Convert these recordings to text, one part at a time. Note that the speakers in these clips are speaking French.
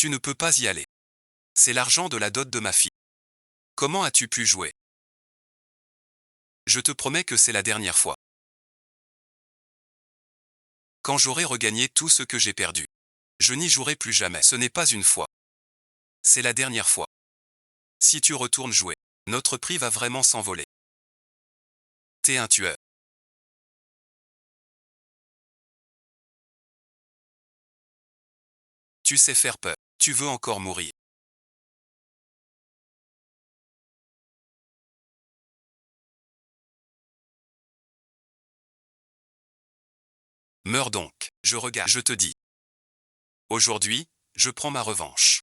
Tu ne peux pas y aller. C'est l'argent de la dot de ma fille. Comment as-tu pu jouer? Je te promets que c'est la dernière fois. Quand j'aurai regagné tout ce que j'ai perdu. Je n'y jouerai plus jamais. Ce n'est pas une fois. C'est la dernière fois. Si tu retournes jouer, notre prix va vraiment s'envoler. T'es un tueur. Tu sais faire peur. Tu veux encore mourir. Meurs donc. Je regarde. Je te dis. Aujourd'hui, je prends ma revanche.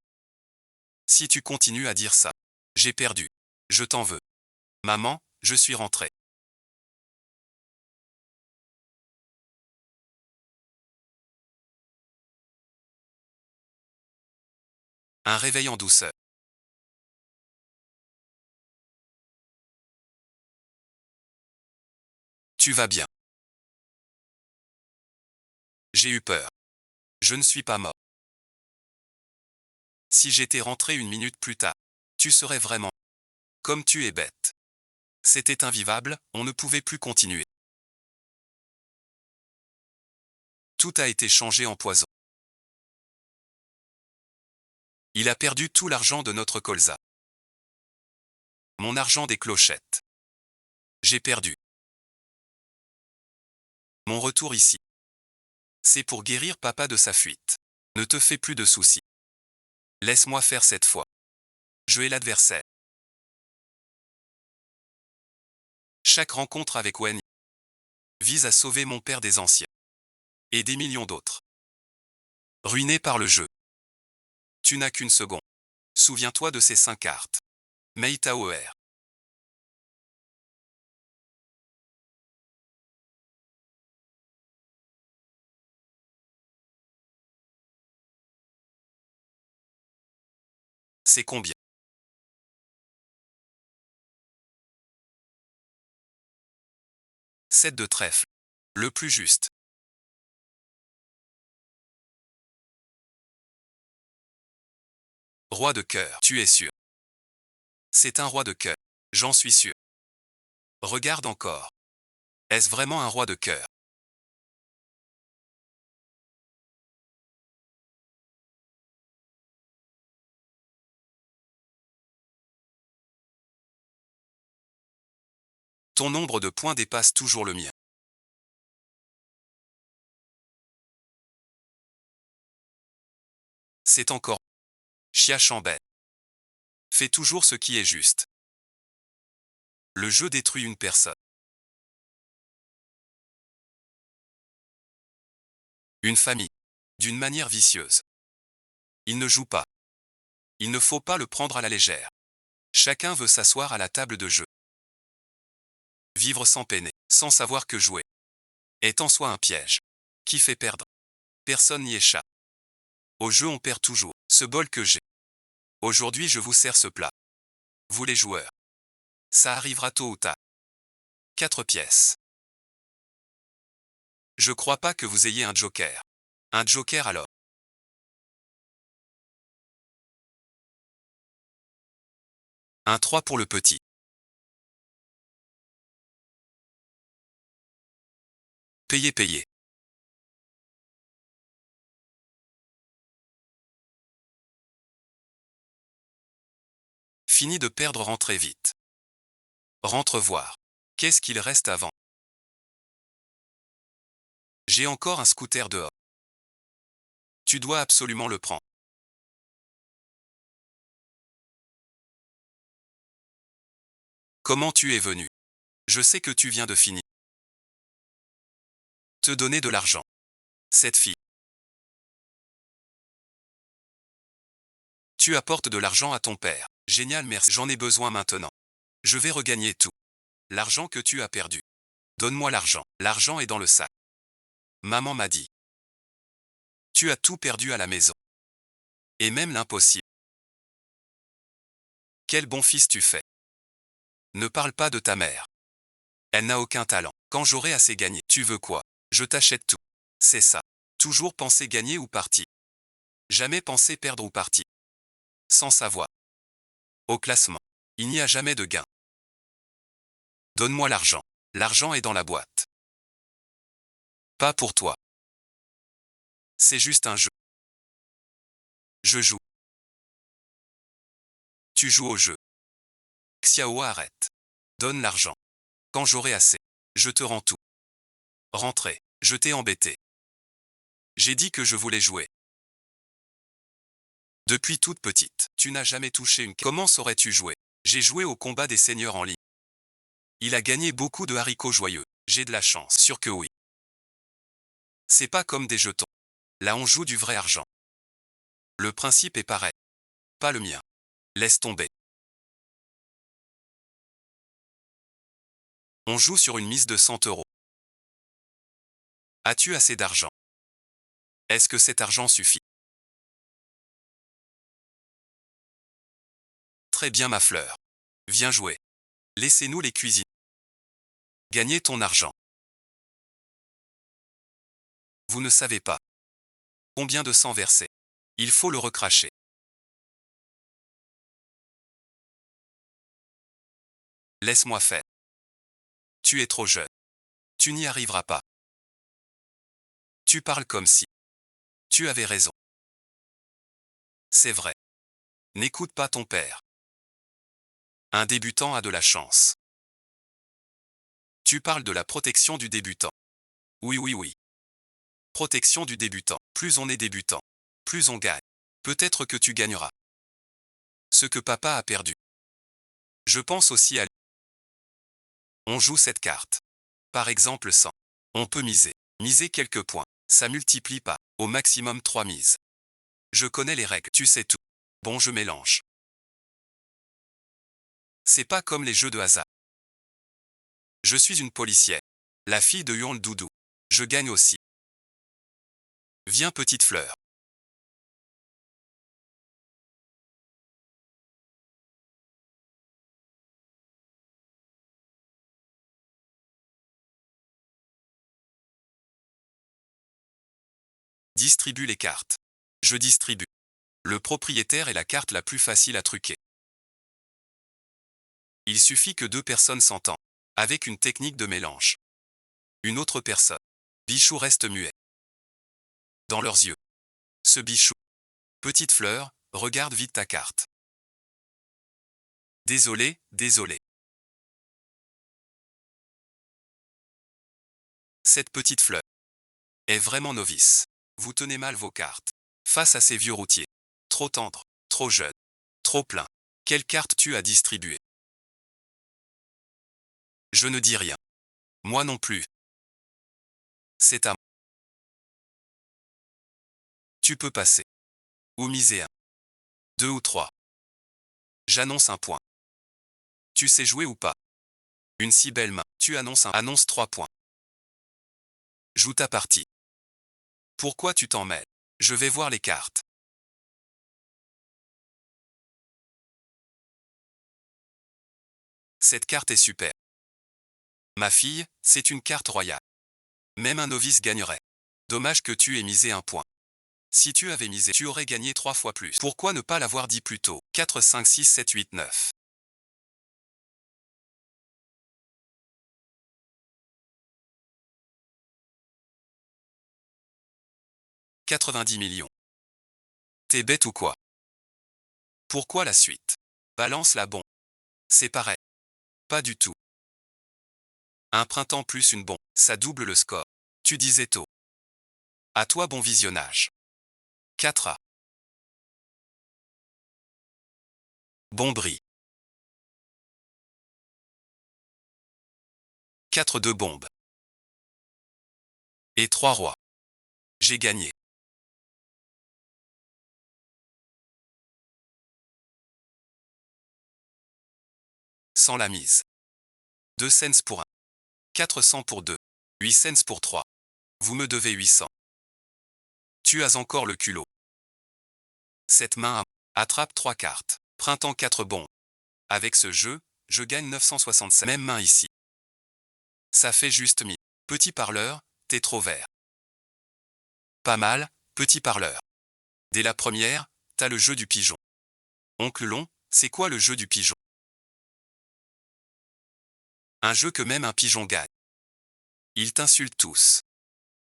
Si tu continues à dire ça, j'ai perdu. Je t'en veux. Maman, je suis rentré. Un réveil en douceur. Tu vas bien. J'ai eu peur. Je ne suis pas mort. Si j'étais rentré une minute plus tard, tu serais vraiment. Comme tu es bête. C'était invivable, on ne pouvait plus continuer. Tout a été changé en poison. Il a perdu tout l'argent de notre colza. Mon argent des clochettes. J'ai perdu. Mon retour ici. C'est pour guérir papa de sa fuite. Ne te fais plus de soucis. Laisse-moi faire cette fois. Je ai l'adversaire. Chaque rencontre avec Wen vise à sauver mon père des anciens. Et des millions d'autres. Ruiné par le jeu. Tu n'as qu'une seconde. Souviens-toi de ces 5 cartes. Mei Tower. C'est combien? 7 de trèfle. Le plus juste. Roi de cœur. Tu es sûr? C'est un roi de cœur. J'en suis sûr. Regarde encore. Est-ce vraiment un roi de cœur? Ton nombre de points dépasse toujours le mien. C'est encore. Chia Chambet. Fais toujours ce qui est juste. Le jeu détruit une personne. Une famille. D'une manière vicieuse. Il ne joue pas. Il ne faut pas le prendre à la légère. Chacun veut s'asseoir à la table de jeu. Vivre sans peiner, sans savoir que jouer, est en soi un piège. Qui fait perdre? Personne n'y échappe. Au jeu on perd toujours. Ce bol que j'ai. Aujourd'hui je vous sers ce plat. Vous les joueurs. Ça arrivera tôt ou tard. 4 pièces. Je crois pas que vous ayez un joker. Un joker alors. Un 3 pour le petit. Payez, payez. Fini de perdre, rentrez vite. Rentre voir. Qu'est-ce qu'il reste avant? J'ai encore un scooter dehors. Tu dois absolument le prendre. Comment tu es venu? Je sais que tu viens de finir. Te donner de l'argent. Cette fille. Tu apportes de l'argent à ton père. Génial, merci. J'en ai besoin maintenant. Je vais regagner tout. L'argent que tu as perdu. Donne-moi l'argent. L'argent est dans le sac. Maman m'a dit. Tu as tout perdu à la maison. Et même l'impossible. Quel bon fils tu fais. Ne parle pas de ta mère. Elle n'a aucun talent. Quand j'aurai assez gagné, tu veux quoi? Je t'achète tout. C'est ça. Toujours penser gagner ou partir. Jamais pensé perdre ou partir. Sans savoir. Au classement. Il n'y a jamais de gain. Donne-moi l'argent. L'argent est dans la boîte. Pas pour toi. C'est juste un jeu. Je joue. Tu joues au jeu. Xiao arrête. Donne l'argent. Quand j'aurai assez. Je te rends tout. Rentrez. Je t'ai embêté. J'ai dit que je voulais jouer. Depuis toute petite, tu n'as jamais touché une... Comment saurais-tu jouer? J'ai joué au combat des seigneurs en ligne. Il a gagné beaucoup de haricots joyeux. J'ai de la chance. Sûr que oui. C'est pas comme des jetons. Là on joue du vrai argent. Le principe est pareil. Pas le mien. Laisse tomber. On joue sur une mise de 100 euros. As-tu assez d'argent? Est-ce que cet argent suffit? Très bien ma fleur. Viens jouer. Laissez-nous les cuisiner. Gagner ton argent. Vous ne savez pas. Combien de sang versé? Il faut le recracher. Laisse-moi faire. Tu es trop jeune. Tu n'y arriveras pas. Tu parles comme si. Tu avais raison. C'est vrai. N'écoute pas ton père. Un débutant a de la chance. Tu parles de la protection du débutant. Oui, oui, oui. Protection du débutant. Plus on est débutant, plus on gagne. Peut-être que tu gagneras. Ce que papa a perdu. Je pense aussi à lui. On joue cette carte. Par exemple 100. On peut miser. Miser quelques points. Ça multiplie pas. Au maximum 3 mises. Je connais les règles. Tu sais tout. Bon, je mélange. C'est pas comme les jeux de hasard. Je suis une policière. La fille de Huon le doudou. Je gagne aussi. Viens petite fleur. Distribue les cartes. Je distribue. Le propriétaire est la carte la plus facile à truquer. Il suffit que deux personnes s'entendent. Avec une technique de mélange. Une autre personne. Bichou reste muet. Dans leurs yeux. Ce bichou. Petite fleur, regarde vite ta carte. Désolé, désolé. Cette petite fleur est vraiment novice. Vous tenez mal vos cartes. Face à ces vieux routiers. Trop tendres, trop jeunes, trop pleins. Quelle carte tu as distribuée? Je ne dis rien. Moi non plus. C'est à moi. Tu peux passer. Ou miser un. 2 ou 3. J'annonce un point. Tu sais jouer ou pas? Une si belle main. Tu annonces un. Annonce 3 points. Joue ta partie. Pourquoi tu t'en mêles? Je vais voir les cartes. Cette carte est super. Ma fille, c'est une carte royale. Même un novice gagnerait. Dommage que tu aies misé un point. Si tu avais misé, tu aurais gagné 3 fois plus. Pourquoi ne pas l'avoir dit plus tôt? 4, 5, 6, 7, 8, 9. 90 millions. T'es bête ou quoi? Pourquoi la suite? Balance la bombe. C'est pareil. Pas du tout. Un printemps plus une bombe, ça double le score. Tu disais tôt. À toi bon visionnage. 4A. Bon bris. 4 de bombes. Et 3 rois. J'ai gagné. Sans la mise. 2 cents pour 1. 400 pour 2. 8 cents pour 3. Vous me devez 800. Tu as encore le culot. Cette main attrape 3 cartes. Printemps 4 bombes. Avec ce jeu, je gagne 967. Même main ici. Ça fait juste 1000. Petit parleur, t'es trop vert. Pas mal, petit parleur. Dès la première, t'as le jeu du pigeon. Oncle Long, c'est quoi le jeu du pigeon? Un jeu que même un pigeon gagne. Ils t'insultent tous.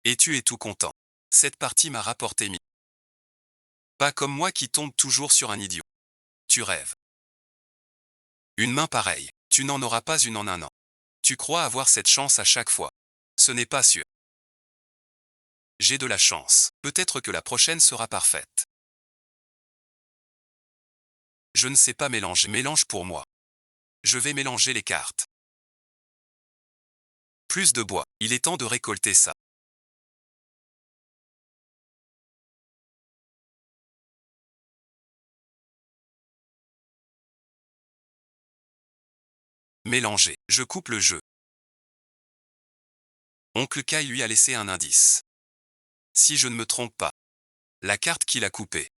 Et tu es tout content. Cette partie m'a rapporté 1000. Pas comme moi qui tombe toujours sur un idiot. Tu rêves. Une main pareille, tu n'en auras pas une en un an. Tu crois avoir cette chance à chaque fois. Ce n'est pas sûr. J'ai de la chance. Peut-être que la prochaine sera parfaite. Je ne sais pas mélanger. Mélange pour moi. Je vais mélanger les cartes. Plus de bois. Il est temps de récolter ça. Mélanger. Je coupe le jeu. Oncle Kai lui a laissé un indice. Si je ne me trompe pas. La carte qu'il a coupée.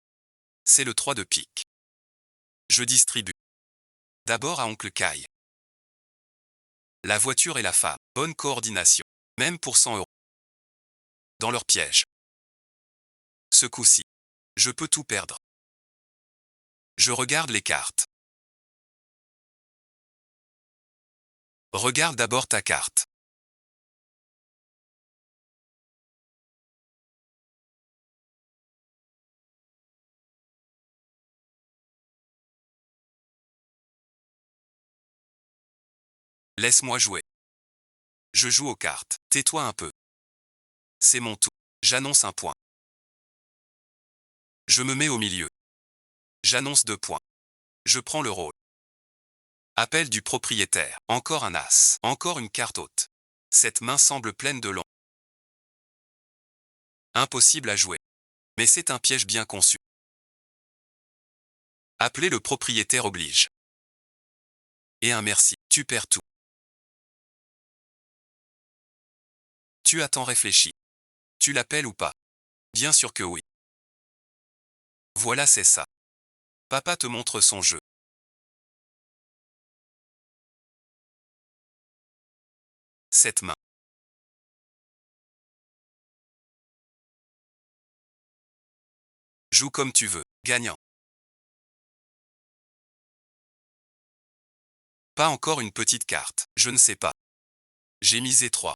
C'est le 3 de pique. Je distribue. D'abord à Oncle Kai. La voiture et la femme. Bonne coordination. Même pour 100 euros. Dans leur piège. Ce coup-ci. Je peux tout perdre. Je regarde les cartes. Regarde d'abord ta carte. Laisse-moi jouer. Je joue aux cartes. Tais-toi un peu. C'est mon tour. J'annonce un point. Je me mets au milieu. J'annonce 2 points. Je prends le rôle. Appel du propriétaire. Encore un as. Encore une carte haute. Cette main semble pleine de long. Impossible à jouer. Mais c'est un piège bien conçu. Appeler le propriétaire oblige. Et un merci. Tu perds tout. Tu as tant réfléchi. Tu l'appelles ou pas? Bien sûr que oui. Voilà, c'est ça. Papa te montre son jeu. Cette main. Joue comme tu veux. Gagnant. Pas encore une petite carte. Je ne sais pas. J'ai misé 3.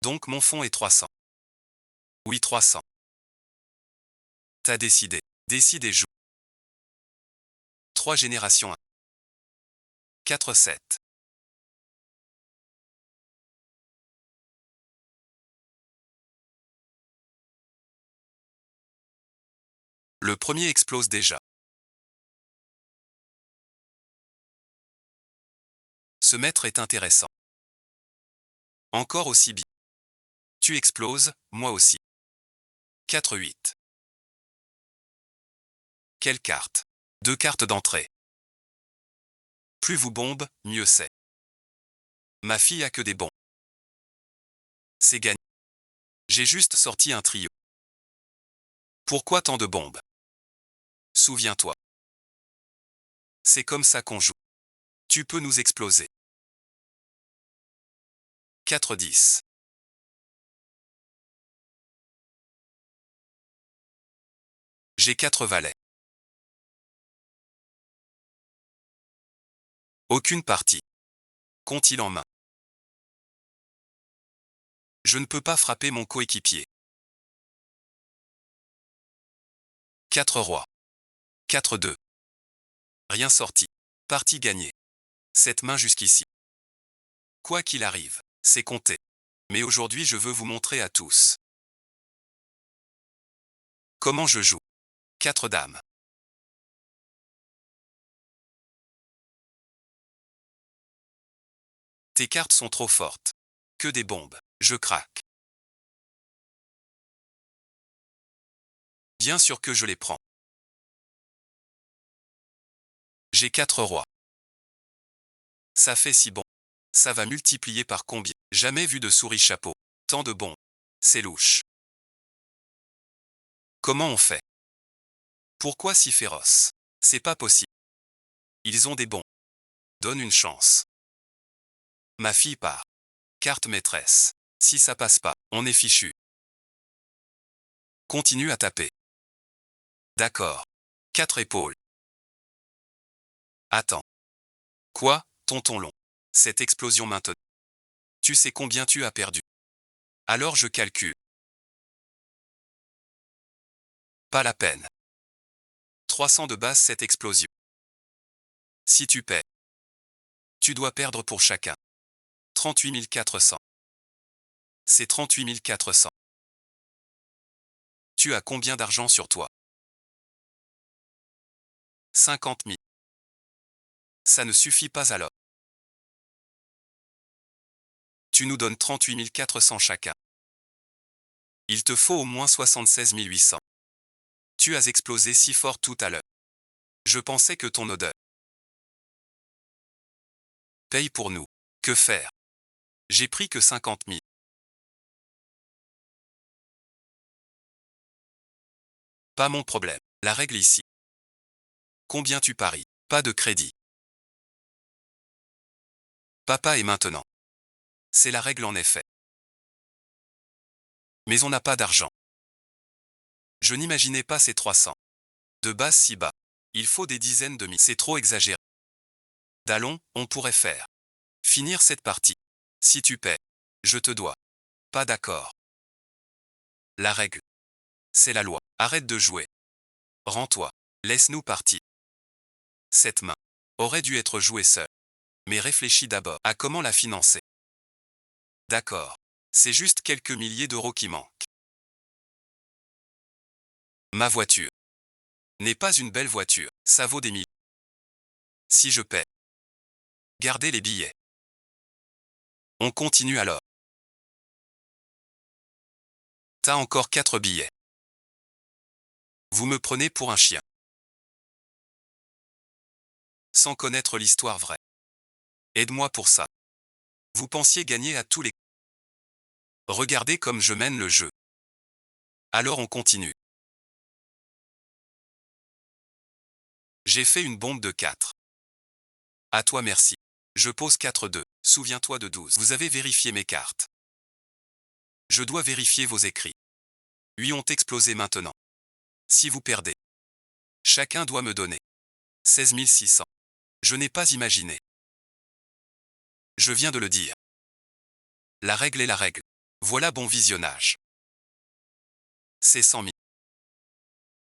Donc mon fonds est 300. Oui, 300. T'as décidé. Décide et joue. 3 générations 1. 4 7. Le premier explose déjà. Ce maître est intéressant. Encore aussi bien. Tu exploses, moi aussi. 4 8. Quelle carte? 2 cartes d'entrée. Plus vous bombe, mieux c'est. Ma fille a que des bons. C'est gagné. J'ai juste sorti un trio. Pourquoi tant de bombes? Souviens-toi. C'est comme ça qu'on joue. Tu peux nous exploser. 4 10. J'ai 4 valets. Aucune partie. Qu'ont-ils en main? Je ne peux pas frapper mon coéquipier. 4 rois. 4 2. Rien sorti. Partie gagnée. Cette main jusqu'ici. Quoi qu'il arrive, c'est compté. Mais aujourd'hui je veux vous montrer à tous comment je joue. 4 dames. Tes cartes sont trop fortes. Que des bombes. Je craque. Bien sûr que je les prends. J'ai 4 rois. Ça fait si bon. Ça va multiplier par combien? Jamais vu de souris chapeau. Tant de bombes. C'est louche. Comment on fait? Pourquoi si féroce? C'est pas possible. Ils ont des bons. Donne une chance. Ma fille part. Carte maîtresse. Si ça passe pas, on est fichu. Continue à taper. D'accord. 4 épaules. Attends. Quoi, tonton long? Cette explosion maintenant. Tu sais combien tu as perdu? Alors je calcule. Pas la peine. 300 de base cette explosion. Si tu paies, tu dois perdre pour chacun. 38 400. C'est 38 400. Tu as combien d'argent sur toi? 50 000. Ça ne suffit pas alors. Tu nous donnes 38 400 chacun. Il te faut au moins 76 800. Tu as explosé si fort tout à l'heure. Je pensais que ton odeur. Paye pour nous. Que faire? J'ai pris que 50 000. Pas mon problème. La règle ici. Combien tu paries? Pas de crédit. Papa est maintenant. C'est la règle en effet. Mais on n'a pas d'argent. Je n'imaginais pas ces 300. De base si bas. Il faut des dizaines de mille. C'est trop exagéré. Dallon, on pourrait faire. Finir cette partie. Si tu paies, je te dois. Pas d'accord. La règle. C'est la loi. Arrête de jouer. Rends-toi. Laisse-nous partir. Cette main aurait dû être jouée seule. Mais réfléchis d'abord à comment la financer. D'accord. C'est juste quelques milliers d'euros qui manquent. Ma voiture n'est pas une belle voiture, ça vaut des milliers. Si je paie, gardez les billets. On continue alors. T'as encore 4 billets. Vous me prenez pour un chien. Sans connaître l'histoire vraie. Aide-moi pour ça. Vous pensiez gagner à tous les... Regardez comme je mène le jeu. Alors on continue. J'ai fait une bombe de 4. À toi merci. Je pose 4-2. Souviens-toi de 12. Vous avez vérifié mes cartes. Je dois vérifier vos écrits. 8 ont explosé maintenant. Si vous perdez, chacun doit me donner 16 600. Je n'ai pas imaginé. Je viens de le dire. La règle est la règle. Voilà bon visionnage. C'est 100 000.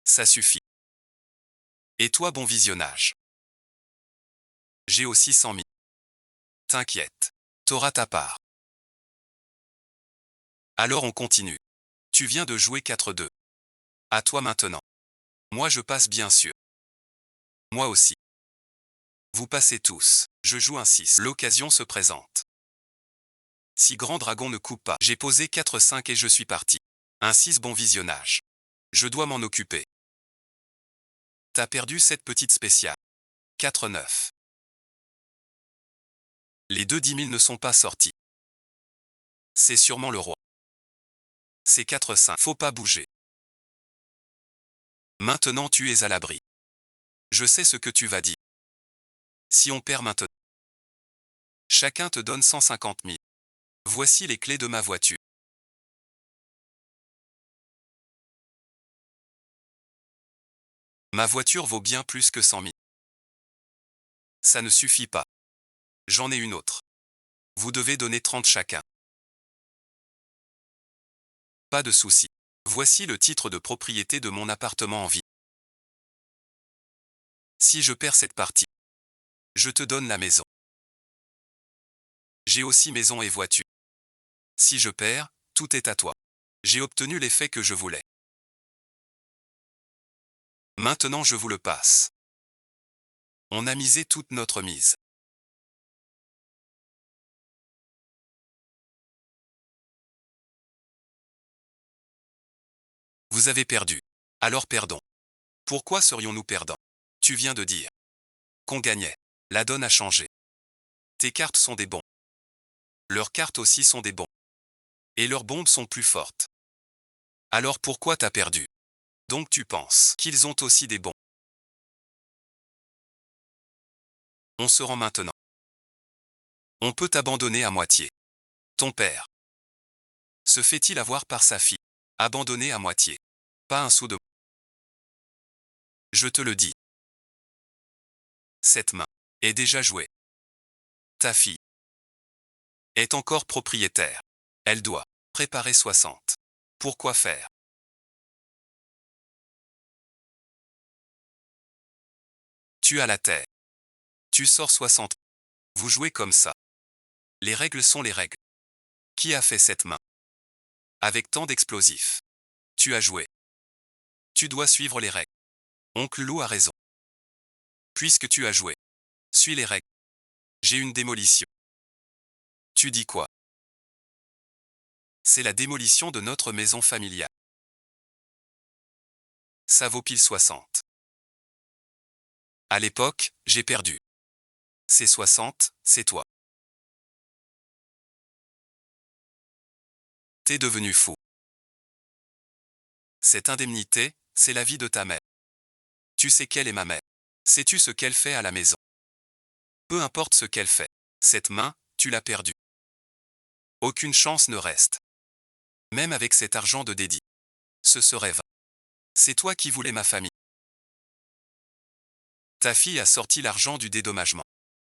Ça suffit. Et toi bon visionnage. J'ai aussi 100 000. T'inquiète. T'auras ta part. Alors on continue. Tu viens de jouer 4-2. À toi maintenant. Moi je passe bien sûr. Moi aussi. Vous passez tous. Je joue un 6. L'occasion se présente. Si Grand Dragon ne coupe pas, j'ai posé 4-5 et je suis parti. Un 6 bon visionnage. Je dois m'en occuper. T'as perdu cette petite spéciale. 4-9. Les deux 10 000 ne sont pas sortis. C'est sûrement le roi. C'est 4-5. Faut pas bouger. Maintenant tu es à l'abri. Je sais ce que tu vas dire. Si on perd maintenant, chacun te donne 150 000. Voici les clés de ma voiture. Ma voiture vaut bien plus que 100 000. Ça ne suffit pas. J'en ai une autre. Vous devez donner 30 chacun. Pas de souci. Voici le titre de propriété de mon appartement en ville. Si je perds cette partie, je te donne la maison. J'ai aussi maison et voiture. Si je perds, tout est à toi. J'ai obtenu l'effet que je voulais. Maintenant je vous le passe. On a misé toute notre mise. Vous avez perdu. Alors perdons. Pourquoi serions-nous perdants? Tu viens de dire qu'on gagnait. La donne a changé. Tes cartes sont des bons. Leurs cartes aussi sont des bons. Et leurs bombes sont plus fortes. Alors pourquoi t'as perdu? Donc tu penses qu'ils ont aussi des bons. On se rend maintenant. On peut t'abandonner à moitié. Ton père se fait-il avoir par sa fille? Abandonné à moitié. Pas un sou de Je te le dis. Cette main est déjà jouée. Ta fille est encore propriétaire. Elle doit préparer 60. Pourquoi faire? Tu as la terre. Tu sors 60. Vous jouez comme ça. Les règles sont les règles. Qui a fait cette main? Avec tant d'explosifs. Tu as joué. Tu dois suivre les règles. Oncle Lou a raison. Puisque tu as joué. Suis les règles. J'ai une démolition. Tu dis quoi? C'est la démolition de notre maison familiale. Ça vaut pile 60. À l'époque, j'ai perdu. C'est 60, c'est toi. T'es devenu fou. Cette indemnité, c'est la vie de ta mère. Tu sais quelle est ma mère. Sais-tu ce qu'elle fait à la maison? Peu importe ce qu'elle fait. Cette main, tu l'as perdue. Aucune chance ne reste. Même avec cet argent de dédit. Ce serait vain. C'est toi qui voulais ma famille. Ta fille a sorti l'argent du dédommagement.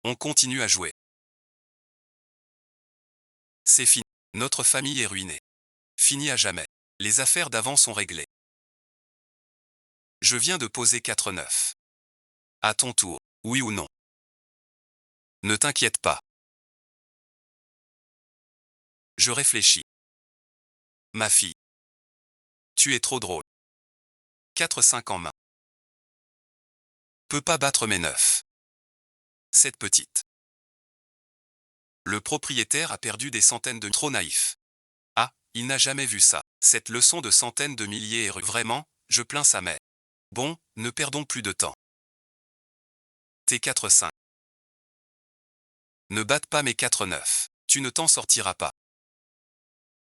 On continue à jouer. C'est fini. Notre famille est ruinée. Fini à jamais. Les affaires d'avant sont réglées. Je viens de poser 4-9. À ton tour, oui ou non? Ne t'inquiète pas. Je réfléchis. Ma fille. Tu es trop drôle. 4-5 en main. Peux pas battre mes 9. Cette petite. Le propriétaire a perdu des centaines de... Trop naïf. Ah, il n'a jamais vu ça. Cette leçon de centaines de milliers est vraiment, je plains sa mère. Bon, ne perdons plus de temps. Tes 4-5. Ne batte pas mes 4-9. Tu ne t'en sortiras pas.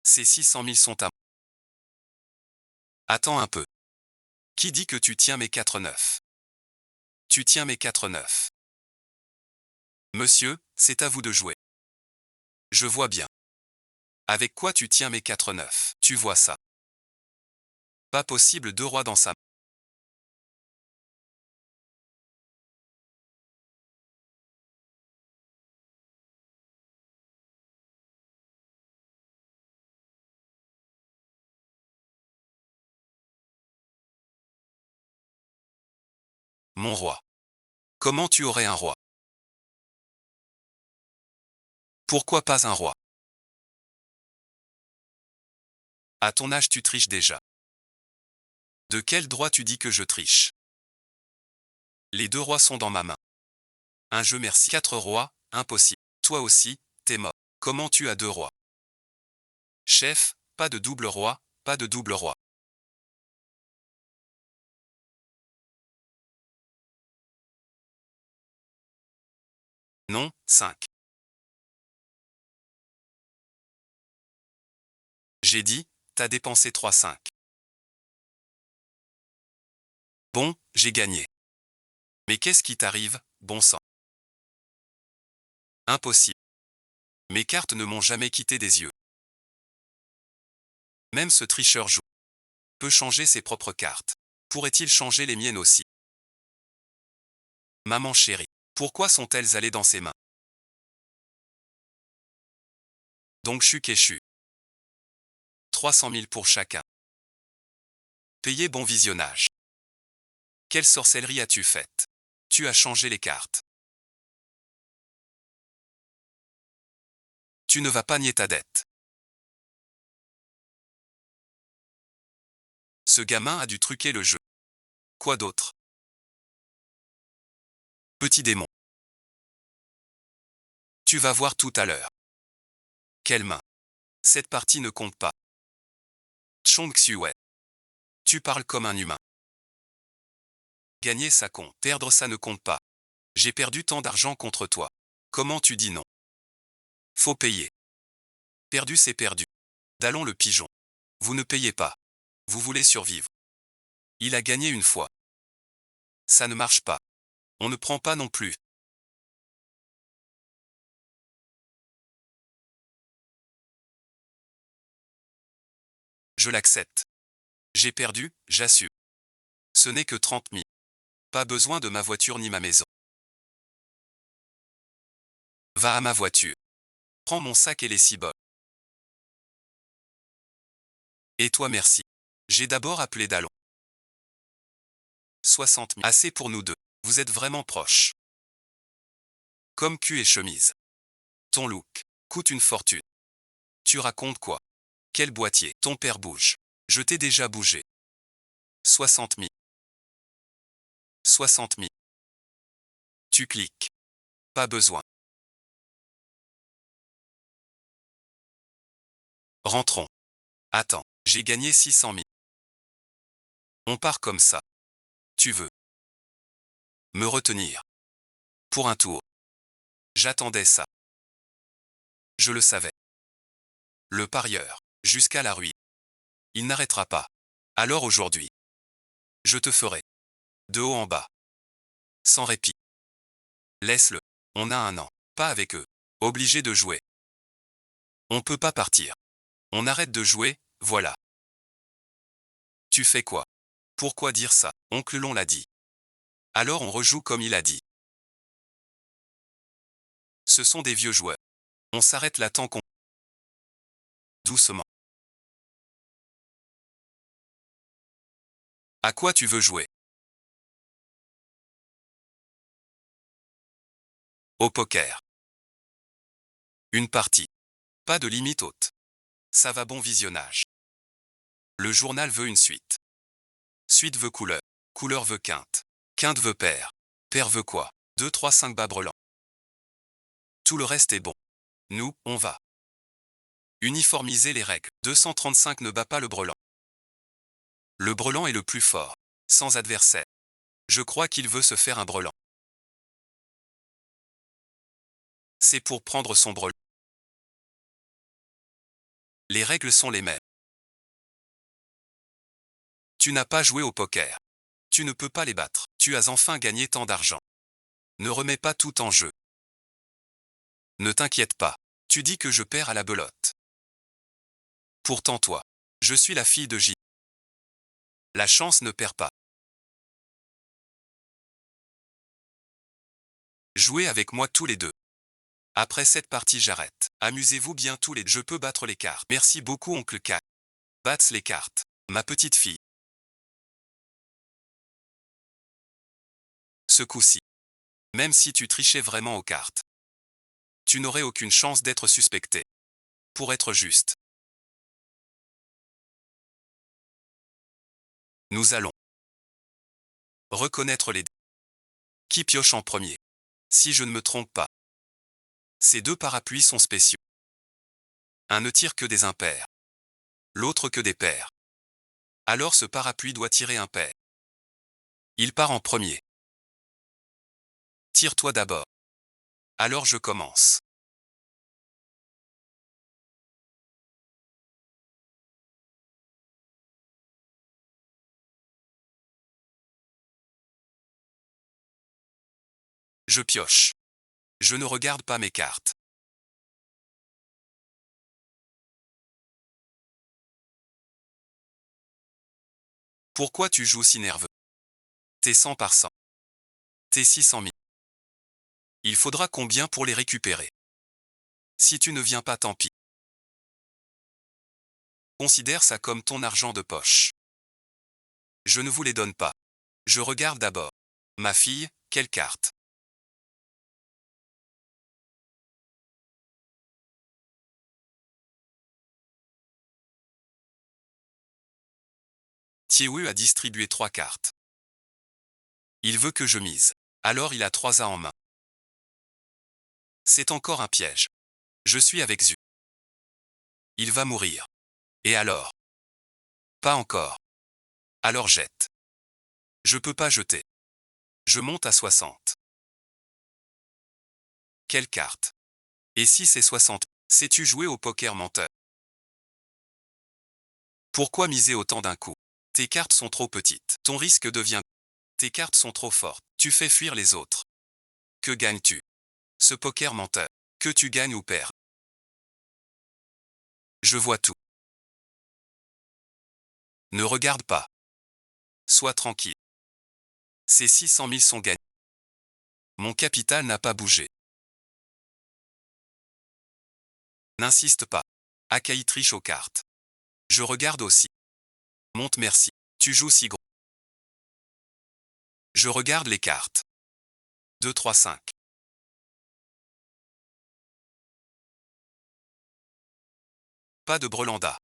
Ces 600 000 sont à moi. Attends un peu. Qui dit que tu tiens mes 4-9? Tu tiens mes 4-9. Monsieur, c'est à vous de jouer. Je vois bien. Avec quoi tu tiens mes 4-9? Tu vois ça. Pas possible, 2 rois dans sa main. Mon roi. Comment tu aurais un roi? Pourquoi pas un roi? À ton âge tu triches déjà. De quel droit tu dis que je triche? Les 2 rois sont dans ma main. Un jeu merci. 4 rois, impossible. Toi aussi, t'es mort. Comment tu as 2 rois? Chef, pas de double roi, pas de double roi. Non, 5. J'ai dit, t'as dépensé 3-5. Bon, j'ai gagné. Mais qu'est-ce qui t'arrive, bon sang? Impossible. Mes cartes ne m'ont jamais quitté des yeux. Même ce tricheur joue. Peut changer ses propres cartes. Pourrait-il changer les miennes aussi? Maman chérie, pourquoi sont-elles allées dans ses mains? Donc chuc et chu. 300 000 pour chacun. Payez bon visionnage. Quelle sorcellerie as-tu faite? Tu as changé les cartes. Tu ne vas pas nier ta dette. Ce gamin a dû truquer le jeu. Quoi d'autre? Petit démon. Tu vas voir tout à l'heure. Quelle main? Cette partie ne compte pas. Chong Xiue. Tu parles comme un humain. Gagner ça compte, perdre ça ne compte pas. J'ai perdu tant d'argent contre toi. Comment tu dis non? Faut payer. Perdu c'est perdu. Dallon le pigeon. Vous ne payez pas. Vous voulez survivre. Il a gagné une fois. Ça ne marche pas. On ne prend pas non plus. Je l'accepte. J'ai perdu, j'assume. Ce n'est que 30 000. Pas besoin de ma voiture ni ma maison. Va à ma voiture. Prends mon sac et les ciboles. Et toi merci. J'ai d'abord appelé Dallon. 60 000. Assez pour nous deux. Vous êtes vraiment proches. Comme cul et chemise. Ton look coûte une fortune. Tu racontes quoi? Quel boîtier? Ton père bouge. Je t'ai déjà bougé. 60 000. 60 000. Tu cliques. Pas besoin. Rentrons. Attends, j'ai gagné 600 000. On part comme ça. Tu veux me retenir pour un tour? J'attendais ça. Je le savais. Le parieur, jusqu'à la ruine. Il n'arrêtera pas. Alors aujourd'hui, je te ferai de haut en bas, sans répit. Laisse-le. On a un an. Pas avec eux. Obligé de jouer. On peut pas partir. On arrête de jouer, voilà. Tu fais quoi? Pourquoi dire ça? Oncle Long l'a dit. Alors on rejoue comme il a dit. Ce sont des vieux joueurs. On s'arrête là tant qu'on... Doucement. À quoi tu veux jouer? Au poker. Une partie. Pas de limite haute. Ça va, bon visionnage. Le journal veut une suite. Suite veut couleur. Couleur veut quinte. Quinte veut paire. Paire veut quoi? 2, 3, 5 bas brelan. Tout le reste est bon. Nous, on va uniformiser les règles. 235 ne bat pas le brelan. Le brelan est le plus fort. Sans adversaire. Je crois qu'il veut se faire un brelan. C'est pour prendre son brelan. Les règles sont les mêmes. Tu n'as pas joué au poker. Tu ne peux pas les battre. Tu as enfin gagné tant d'argent. Ne remets pas tout en jeu. Ne t'inquiète pas. Tu dis que je perds à la belote. Pourtant toi, je suis la fille de J. La chance ne perd pas. Jouez avec moi tous les deux. Après cette partie j'arrête. Amusez-vous bien tous les deux. Je peux battre les cartes. Merci beaucoup oncle K. Batte les cartes. Ma petite fille. Ce coup-ci. Même si tu trichais vraiment aux cartes. Tu n'aurais aucune chance d'être suspecté. Pour être juste. Nous allons reconnaître les deux. Qui pioche en premier? Si je ne me trompe pas. Ces deux parapluies sont spéciaux. Un ne tire que des impairs. L'autre que des pairs. Alors ce parapluie doit tirer un pair. Il part en premier. Tire-toi d'abord. Alors je commence. Je pioche. Je ne regarde pas mes cartes. Pourquoi tu joues si nerveux? T'es 100 par 100. T'es 600 000. Il faudra combien pour les récupérer? Si tu ne viens pas, tant pis. Considère ça comme ton argent de poche. Je ne vous les donne pas. Je regarde d'abord. Ma fille, quelle carte? Thiewu a distribué 3 cartes. Il veut que je mise. Alors il a 3 as en main. C'est encore un piège. Je suis avec Zu. Il va mourir. Et alors? Pas encore. Alors jette. Je peux pas jeter. Je monte à 60. Quelle carte? Et si c'est 60? Sais-tu jouer au poker, menteur? Pourquoi miser autant d'un coup? Tes cartes sont trop petites. Ton risque devient... Tes cartes sont trop fortes. Tu fais fuir les autres. Que gagnes-tu? Ce poker, menteur. Que tu gagnes ou perds. Je vois tout. Ne regarde pas. Sois tranquille. Ces 600 000 sont gagnés. Mon capital n'a pas bougé. N'insiste pas. Akaï triche aux cartes. Je regarde aussi. Monte merci. Tu joues si gros. Je regarde les cartes. 2, 3, 5. Pas de Brelanda.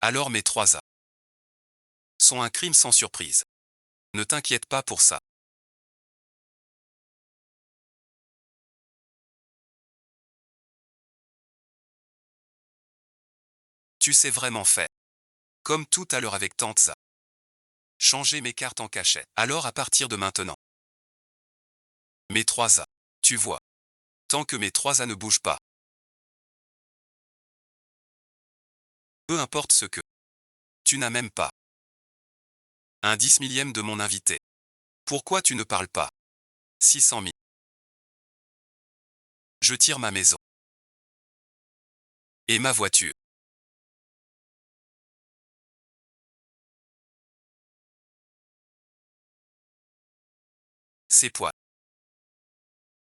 Alors mes 3 A sont un crime sans surprise. Ne t'inquiète pas pour ça. Tu sais vraiment faire. Comme tout à l'heure avec Tante Za. Changer mes cartes en cachette. Alors à partir de maintenant. Mes 3 A. Tu vois. Tant que mes 3 A ne bougent pas. Peu importe ce que. Tu n'as même pas. Un 10 millième de mon invité. Pourquoi tu ne parles pas? 600 000. Je tire ma maison. Et ma voiture. Ses poids.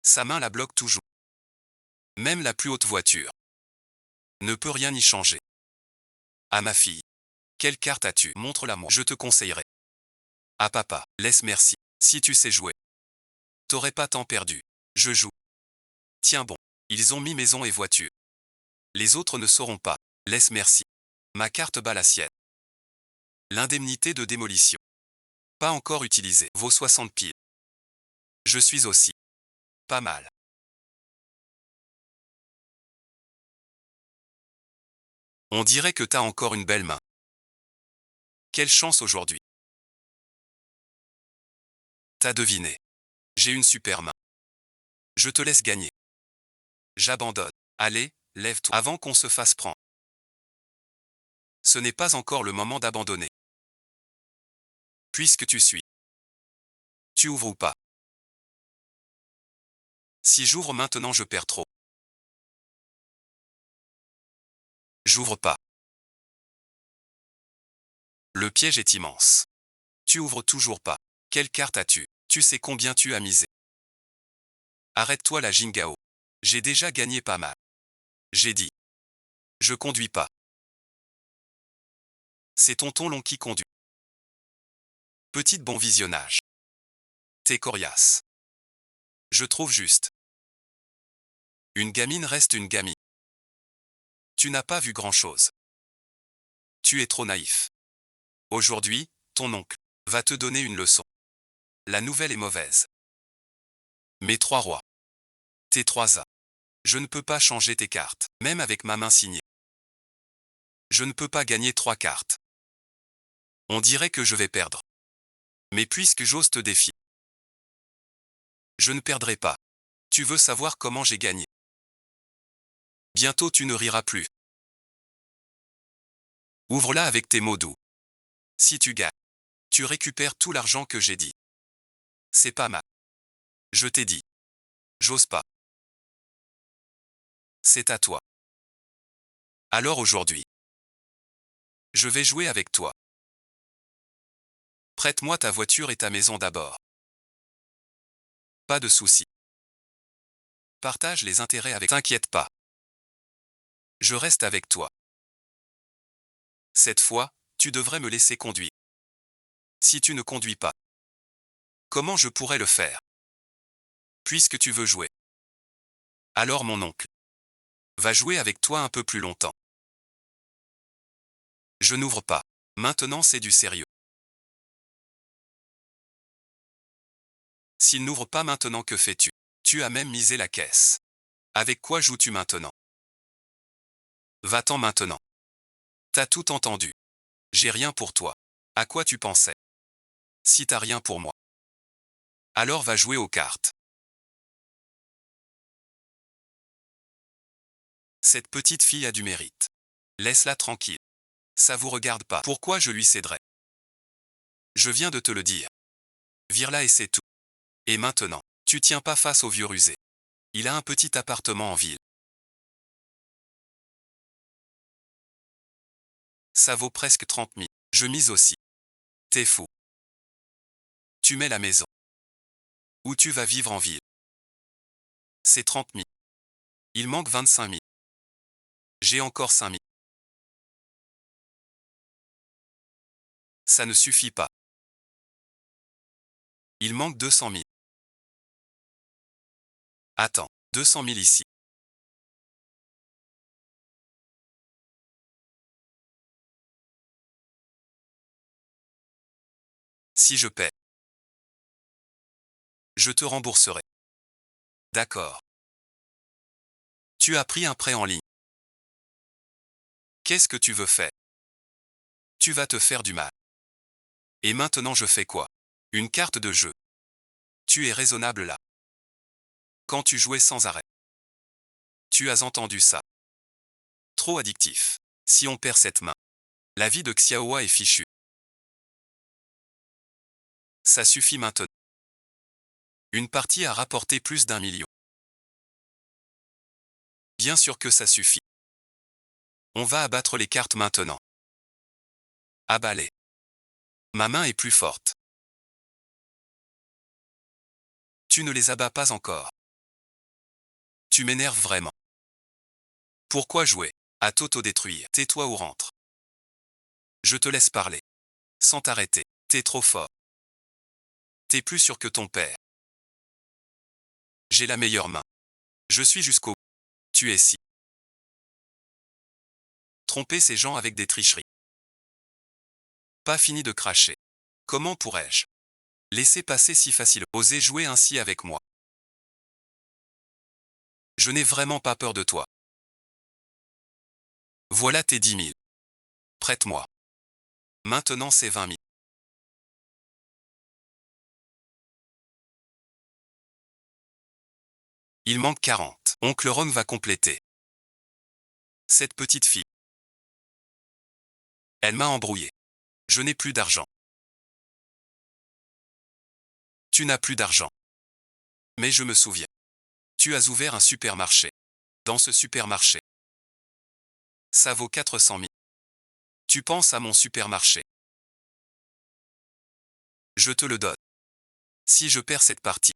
Sa main la bloque toujours. Même la plus haute voiture. Ne peut rien y changer. À ma fille. Quelle carte as-tu? Montre-la moi. Je te conseillerais. À papa. Laisse merci. Si tu sais jouer. T'aurais pas tant perdu. Je joue. Tiens bon. Ils ont mis maison et voiture. Les autres ne sauront pas. Laisse merci. Ma carte bat la sienne. L'indemnité de démolition. Pas encore utilisée. Vaut 60 piles. Je suis aussi. Pas mal. On dirait que t'as encore une belle main. Quelle chance aujourd'hui. T'as deviné. J'ai une super main. Je te laisse gagner. J'abandonne. Allez, lève-toi avant qu'on se fasse prendre. Ce n'est pas encore le moment d'abandonner. Puisque tu suis. Tu ouvres ou pas? Si j'ouvre maintenant, je perds trop. J'ouvre pas. Le piège est immense. Tu ouvres toujours pas. Quelle carte as-tu? Tu sais combien tu as misé. Arrête-toi la Jingao. J'ai déjà gagné pas mal. J'ai dit. Je conduis pas. C'est tonton long qui conduit. Petite bon visionnage. T'es coriace. Je trouve juste. Une gamine reste une gamine. Tu n'as pas vu grand-chose. Tu es trop naïf. Aujourd'hui, ton oncle va te donner une leçon. La nouvelle est mauvaise. Mes 3 rois. Tes 3 A. Je ne peux pas changer tes cartes, même avec ma main signée. Je ne peux pas gagner 3 cartes. On dirait que je vais perdre. Mais puisque j'ose te défier, je ne perdrai pas. Tu veux savoir comment j'ai gagné? Bientôt tu ne riras plus. Ouvre-la avec tes mots doux. Si tu gagnes, tu récupères tout l'argent que j'ai dit. C'est pas mal. Je t'ai dit. J'ose pas. C'est à toi. Alors aujourd'hui, je vais jouer avec toi. Prête-moi ta voiture et ta maison d'abord. Pas de souci. Partage les intérêts avec. T'inquiète pas. Je reste avec toi. Cette fois, tu devrais me laisser conduire. Si tu ne conduis pas, comment je pourrais le faire? Puisque tu veux jouer. Alors mon oncle va jouer avec toi un peu plus longtemps. Je n'ouvre pas. Maintenant c'est du sérieux. S'il n'ouvre pas maintenant, que fais-tu? Tu as même misé la caisse. Avec quoi joues-tu maintenant? Va-t'en maintenant. T'as tout entendu. J'ai rien pour toi. À quoi tu pensais? Si t'as rien pour moi, alors va jouer aux cartes. Cette petite fille a du mérite. Laisse-la tranquille. Ça vous regarde pas. Pourquoi je lui céderais? Je viens de te le dire. Vire-la et c'est tout. Et maintenant, tu tiens pas face au vieux rusé. Il a un petit appartement en ville. Ça vaut presque 30 000. Je mise aussi. T'es fou. Tu mets la maison. Où tu vas vivre en ville? C'est 30 000. Il manque 25 000. J'ai encore 5 000. Ça ne suffit pas. Il manque 200 000. Attends, 200 000 ici. Si je paie, je te rembourserai. D'accord. Tu as pris un prêt en ligne. Qu'est-ce que tu veux faire? Tu vas te faire du mal. Et maintenant je fais quoi? Une carte de jeu. Tu es raisonnable là. Quand tu jouais sans arrêt. Tu as entendu ça. Trop addictif. Si on perd cette main, la vie de Xiaohua est fichue. Ça suffit maintenant. Une partie a rapporté plus d'1 million. Bien sûr que ça suffit. On va abattre les cartes maintenant. Abat-les. Ma main est plus forte. Tu ne les abats pas encore. Tu m'énerves vraiment. Pourquoi jouer à t'auto-détruire? Tais-toi ou rentre. Je te laisse parler. Sans t'arrêter. T'es trop fort. T'es plus sûr que ton père. J'ai la meilleure main. Je suis jusqu'au bout. Tu es si. Tromper ces gens avec des tricheries. Pas fini de cracher. Comment pourrais-je laisser passer si facile? Oser jouer ainsi avec moi. Je n'ai vraiment pas peur de toi. Voilà tes 10 000. Prête-moi. Maintenant c'est 20 000. Il manque 40. Oncle Ron va compléter. Cette petite fille. Elle m'a embrouillé. Je n'ai plus d'argent. Tu n'as plus d'argent. Mais je me souviens. Tu as ouvert un supermarché. Dans ce supermarché, ça vaut 400 000. Tu penses à mon supermarché. Je te le donne. Si je perds cette partie.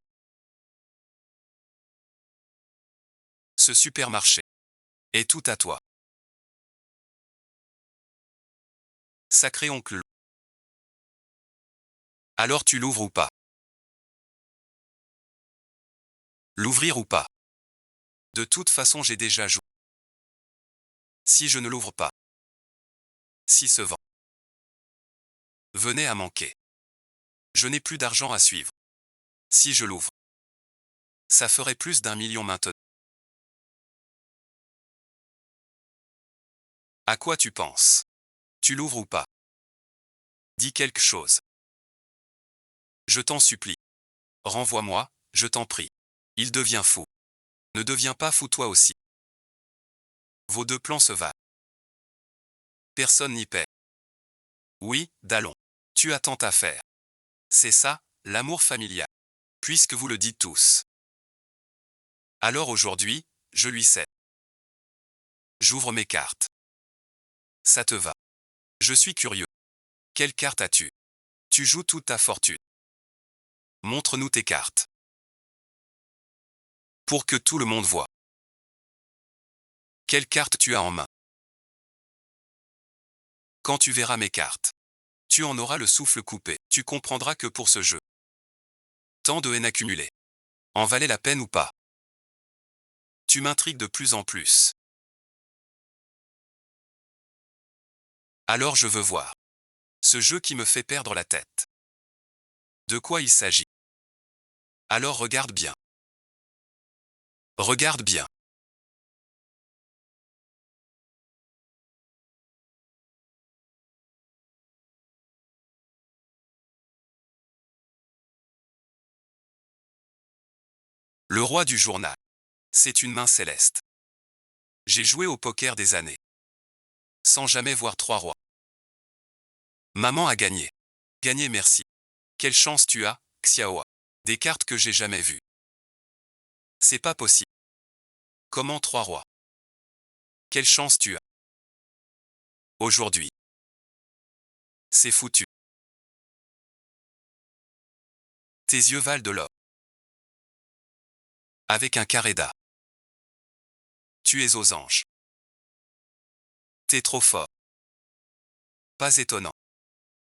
Ce supermarché est tout à toi. Sacré oncle. Alors tu l'ouvres ou pas? L'ouvrir ou pas? De toute façon j'ai déjà joué. Si je ne l'ouvre pas. Si ce vent venait à manquer. Je n'ai plus d'argent à suivre. Si je l'ouvre. Ça ferait plus d'1 million maintenant. À quoi tu penses? Tu l'ouvres ou pas? Dis quelque chose. Je t'en supplie. Renvoie-moi, je t'en prie. Il devient fou. Ne deviens pas fou toi aussi. Vos deux plans se valent. Personne n'y paie. Oui, Dallon. Tu as tant à faire. C'est ça, l'amour familial. Puisque vous le dites tous. Alors aujourd'hui, je lui cède. J'ouvre mes cartes. Ça te va. Je suis curieux. Quelle carte as-tu? Tu joues toute ta fortune. Montre-nous tes cartes. Pour que tout le monde voie. Quelle carte tu as en main? Quand tu verras mes cartes, tu en auras le souffle coupé. Tu comprendras que pour ce jeu, tant de haine accumulée, en valait la peine ou pas? Tu m'intrigues de plus en plus. Alors je veux voir. Ce jeu qui me fait perdre la tête. De quoi il s'agit? Alors regarde bien. Regarde bien. Le roi du journal. C'est une main céleste. J'ai joué au poker des années. Sans jamais voir 3 rois. Maman a gagné. Gagné merci. Quelle chance tu as, Xiaohua. Des cartes que j'ai jamais vues. C'est pas possible. Comment 3 rois? Quelle chance tu as. Aujourd'hui. C'est foutu. Tes yeux valent de l'or. Avec un carré d'A. Tu es aux anges. T'es trop fort. Pas étonnant.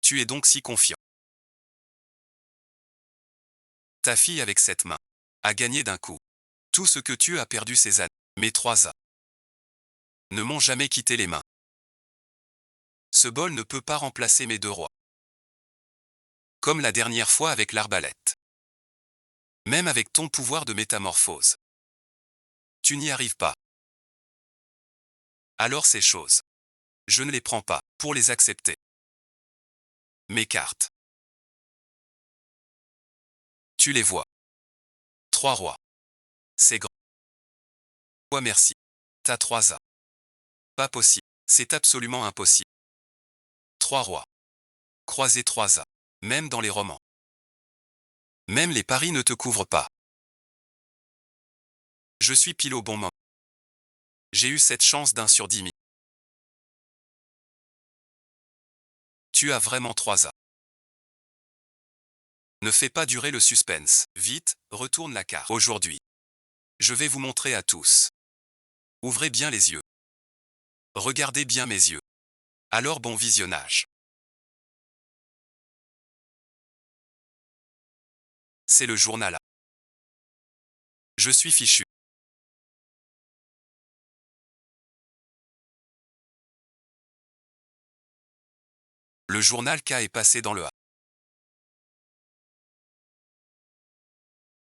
Tu es donc si confiant. Ta fille avec cette main a gagné d'un coup tout ce que tu as perdu ces années. Mes 3 A ne m'ont jamais quitté les mains. Ce bol ne peut pas remplacer mes 2 rois. Comme la dernière fois avec l'arbalète. Même avec ton pouvoir de métamorphose. Tu n'y arrives pas. Alors ces choses, je ne les prends pas pour les accepter. Mes cartes. Tu les vois. 3 rois. C'est grand. Ouais, merci. T'as 3 A. Pas possible. C'est absolument impossible. 3 rois. Croiser 3 A. Même dans les romans. Même les paris ne te couvrent pas. Je suis pile au bon moment. J'ai eu cette chance d'un sur 10 000. Tu as vraiment 3 A. Ne fais pas durer le suspense. Vite, retourne la carte. Aujourd'hui, je vais vous montrer à tous. Ouvrez bien les yeux. Regardez bien mes yeux. Alors bon visionnage. C'est le journal A. Je suis fichu. Le journal K est passé dans le A.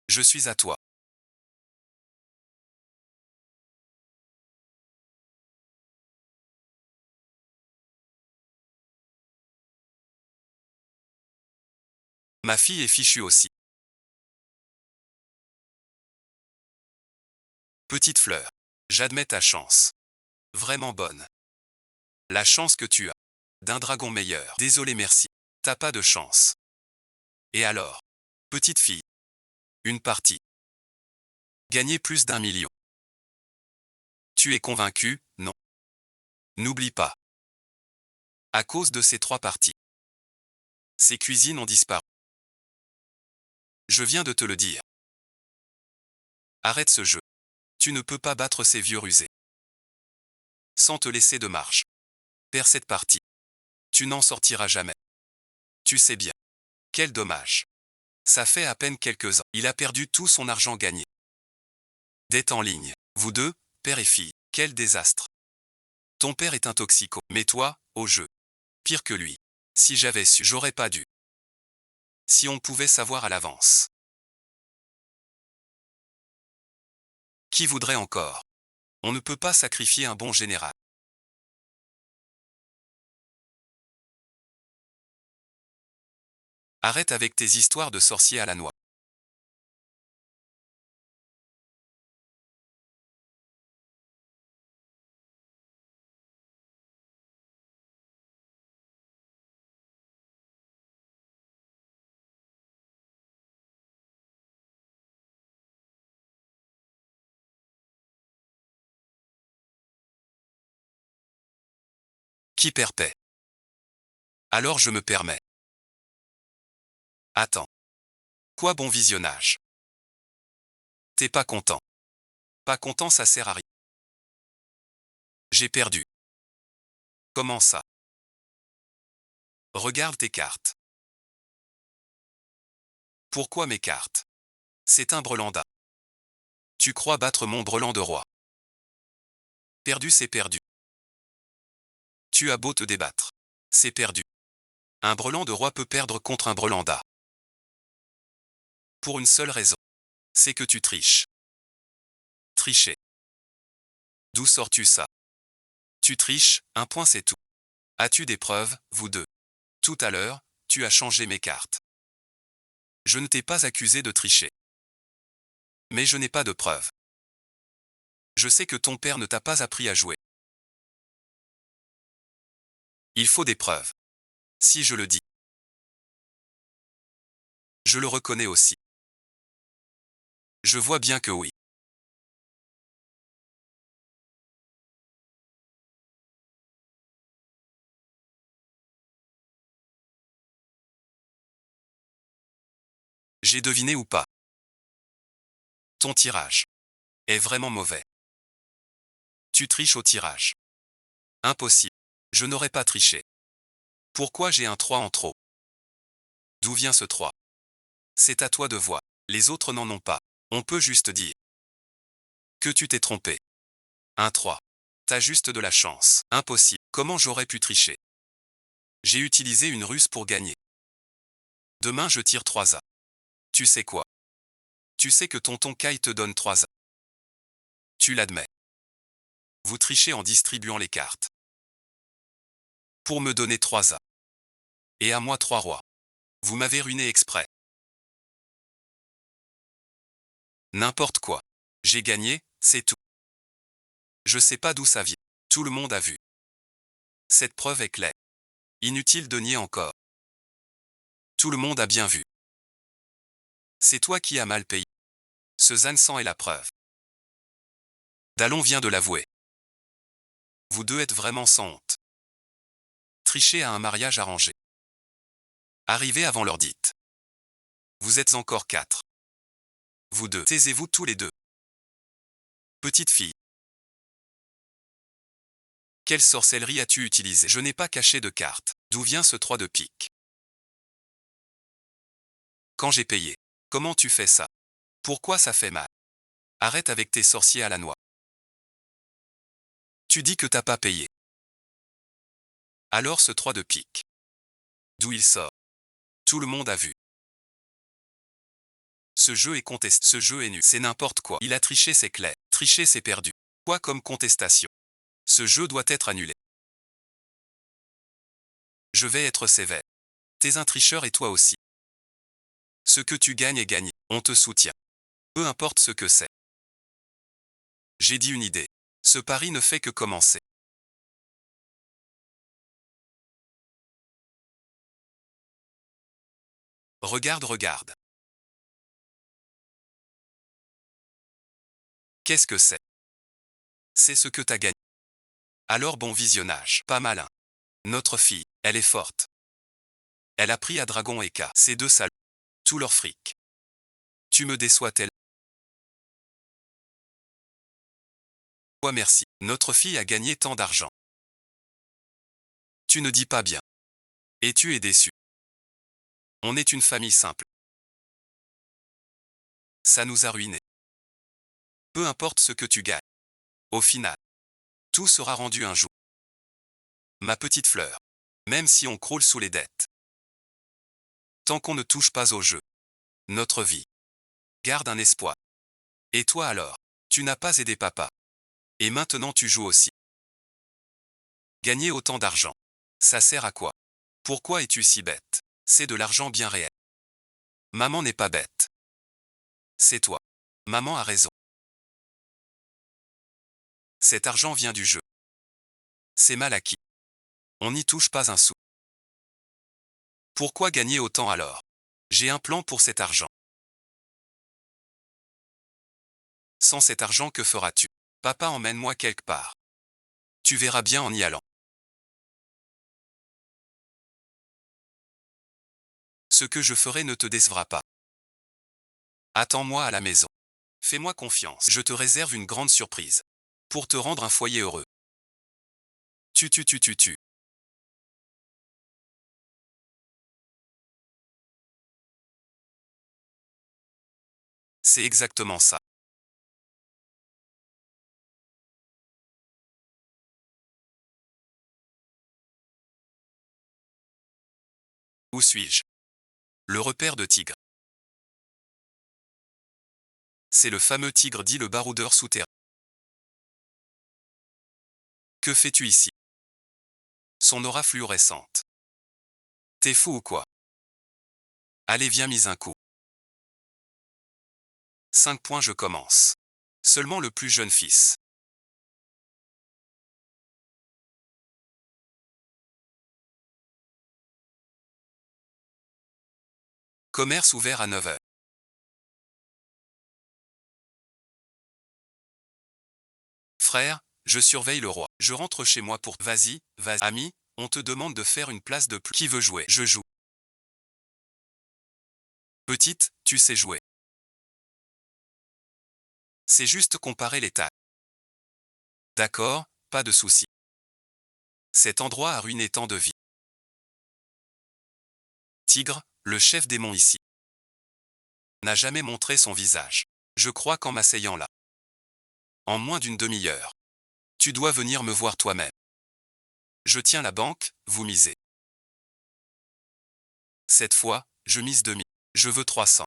Je suis à toi. Ma fille est fichue aussi. Petite fleur. J'admets ta chance. Vraiment bonne. La chance que tu as. D'un dragon meilleur. Désolé, merci. T'as pas de chance. Et alors? Petite fille. Une partie. Gagner plus d'1 million. Tu es convaincu? Non. N'oublie pas. À cause de ces 3 parties. Ces cuisines ont disparu. Je viens de te le dire. Arrête ce jeu. Tu ne peux pas battre ces vieux rusés. Sans te laisser de marge. Perds cette partie. Tu n'en sortiras jamais. Tu sais bien. Quel dommage. Ça fait à peine quelques ans. Il a perdu tout son argent gagné. Dette en ligne. Vous deux, père et fille. Quel désastre. Ton père est un toxico. Mais toi, au jeu. Pire que lui. Si j'avais su, j'aurais pas dû. Si on pouvait savoir à l'avance. Qui voudrait encore? On ne peut pas sacrifier un bon général. Arrête avec tes histoires de sorciers à la noix. Qui perd paie. Alors je me permets. Attends. Quoi bon visionnage? T'es pas content. Pas content, ça sert à rien. J'ai perdu. Comment ça? Regarde tes cartes. Pourquoi mes cartes? C'est un brelan d'A. Tu crois battre mon brelan de roi? Perdu, c'est perdu. Tu as beau te débattre. C'est perdu. Un brelan de roi peut perdre contre un brelan d'A. Pour une seule raison. C'est que tu triches. Tricher. D'où sors-tu ça? Tu triches, un point c'est tout. As-tu des preuves, vous deux? Tout à l'heure, tu as changé mes cartes. Je ne t'ai pas accusé de tricher. Mais je n'ai pas de preuves. Je sais que ton père ne t'a pas appris à jouer. Il faut des preuves. Si je le dis. Je le reconnais aussi. Je vois bien que oui. J'ai deviné ou pas? Ton tirage est vraiment mauvais. Tu triches au tirage. Impossible. Je n'aurais pas triché. Pourquoi j'ai un 3 en trop? D'où vient ce 3? C'est à toi de voir. Les autres n'en ont pas. On peut juste dire que tu t'es trompé. Un 3. T'as juste de la chance. Impossible. Comment j'aurais pu tricher? J'ai utilisé une ruse pour gagner. Demain je tire 3 A. Tu sais quoi? Tu sais que tonton Kai te donne 3 A. Tu l'admets. Vous trichez en distribuant les cartes. Pour me donner 3 A. Et à moi 3 rois. Vous m'avez ruiné exprès. N'importe quoi. J'ai gagné, c'est tout. Je sais pas d'où ça vient. Tout le monde a vu. Cette preuve est claire. Inutile de nier encore. Tout le monde a bien vu. C'est toi qui as mal payé. Ce Zansan est la preuve. Dallon vient de l'avouer. Vous deux êtes vraiment sans honte. Tricher à un mariage arrangé. Arrivez avant l'heure dite. Vous êtes encore 4. Vous deux, taisez-vous tous les deux. Petite fille. Quelle sorcellerie as-tu utilisée? Je n'ai pas caché de carte. D'où vient ce 3 de pique? Quand j'ai payé. Comment tu fais ça? Pourquoi ça fait mal? Arrête avec tes sorciers à la noix. Tu dis que t'as pas payé. Alors ce 3 de pique. D'où il sort? Tout le monde a vu. Ce jeu est contesté. Ce jeu est nul. C'est n'importe quoi. Il a triché, c'est clair. Tricher, c'est perdu. Quoi comme contestation? Ce jeu doit être annulé. Je vais être sévère. T'es un tricheur et toi aussi. Ce que tu gagnes est gagné. On te soutient. Peu importe ce que c'est. J'ai dit une idée. Ce pari ne fait que commencer. Regarde, regarde. Qu'est-ce que c'est? C'est ce que t'as gagné. Alors bon visionnage. Pas malin. Notre fille, elle est forte. Elle a pris à Dragon et K. Ces deux salauds. Tout leur fric. Tu me déçois tel. Ouais, merci. Notre fille a gagné tant d'argent. Tu ne dis pas bien. Et tu es déçu. On est une famille simple. Ça nous a ruinés. Peu importe ce que tu gagnes. Au final, tout sera rendu un jour. Ma petite fleur. Même si on croule sous les dettes. Tant qu'on ne touche pas au jeu. Notre vie. Garde un espoir. Et toi alors? Tu n'as pas aidé papa. Et maintenant tu joues aussi. Gagner autant d'argent. Ça sert à quoi? Pourquoi es-tu si bête? C'est de l'argent bien réel. Maman n'est pas bête. C'est toi. Maman a raison. Cet argent vient du jeu. C'est mal acquis. On n'y touche pas un sou. Pourquoi gagner autant alors? J'ai un plan pour cet argent. Sans cet argent, que feras-tu? Papa, emmène-moi quelque part. Tu verras bien en y allant. Ce que je ferai ne te décevra pas. Attends-moi à la maison. Fais-moi confiance. Je te réserve une grande surprise. Pour te rendre un foyer heureux. Tu. C'est exactement ça. Où suis-je? Le repère de tigre. C'est le fameux tigre dit le baroudeur souterrain. Que fais-tu ici? Son aura fluorescente. T'es fou ou quoi? Allez, viens, mise un coup. 5 points, je commence. Seulement le plus jeune fils. Commerce ouvert à 9 heures. Frère, je surveille le roi. Je rentre chez moi pour... Vas-y, ami, on te demande de faire une place de plus. Qui veut jouer? Je joue. Petite, tu sais jouer. C'est juste comparer les tailles. D'accord, pas de souci. Cet endroit a ruiné tant de vies. Tigre, le chef démon ici, n'a jamais montré son visage. Je crois qu'en m'asseyant là, en moins d'une demi-heure, tu dois venir me voir toi-même. Je tiens la banque, vous misez. Cette fois, je mise demi. Je veux 300.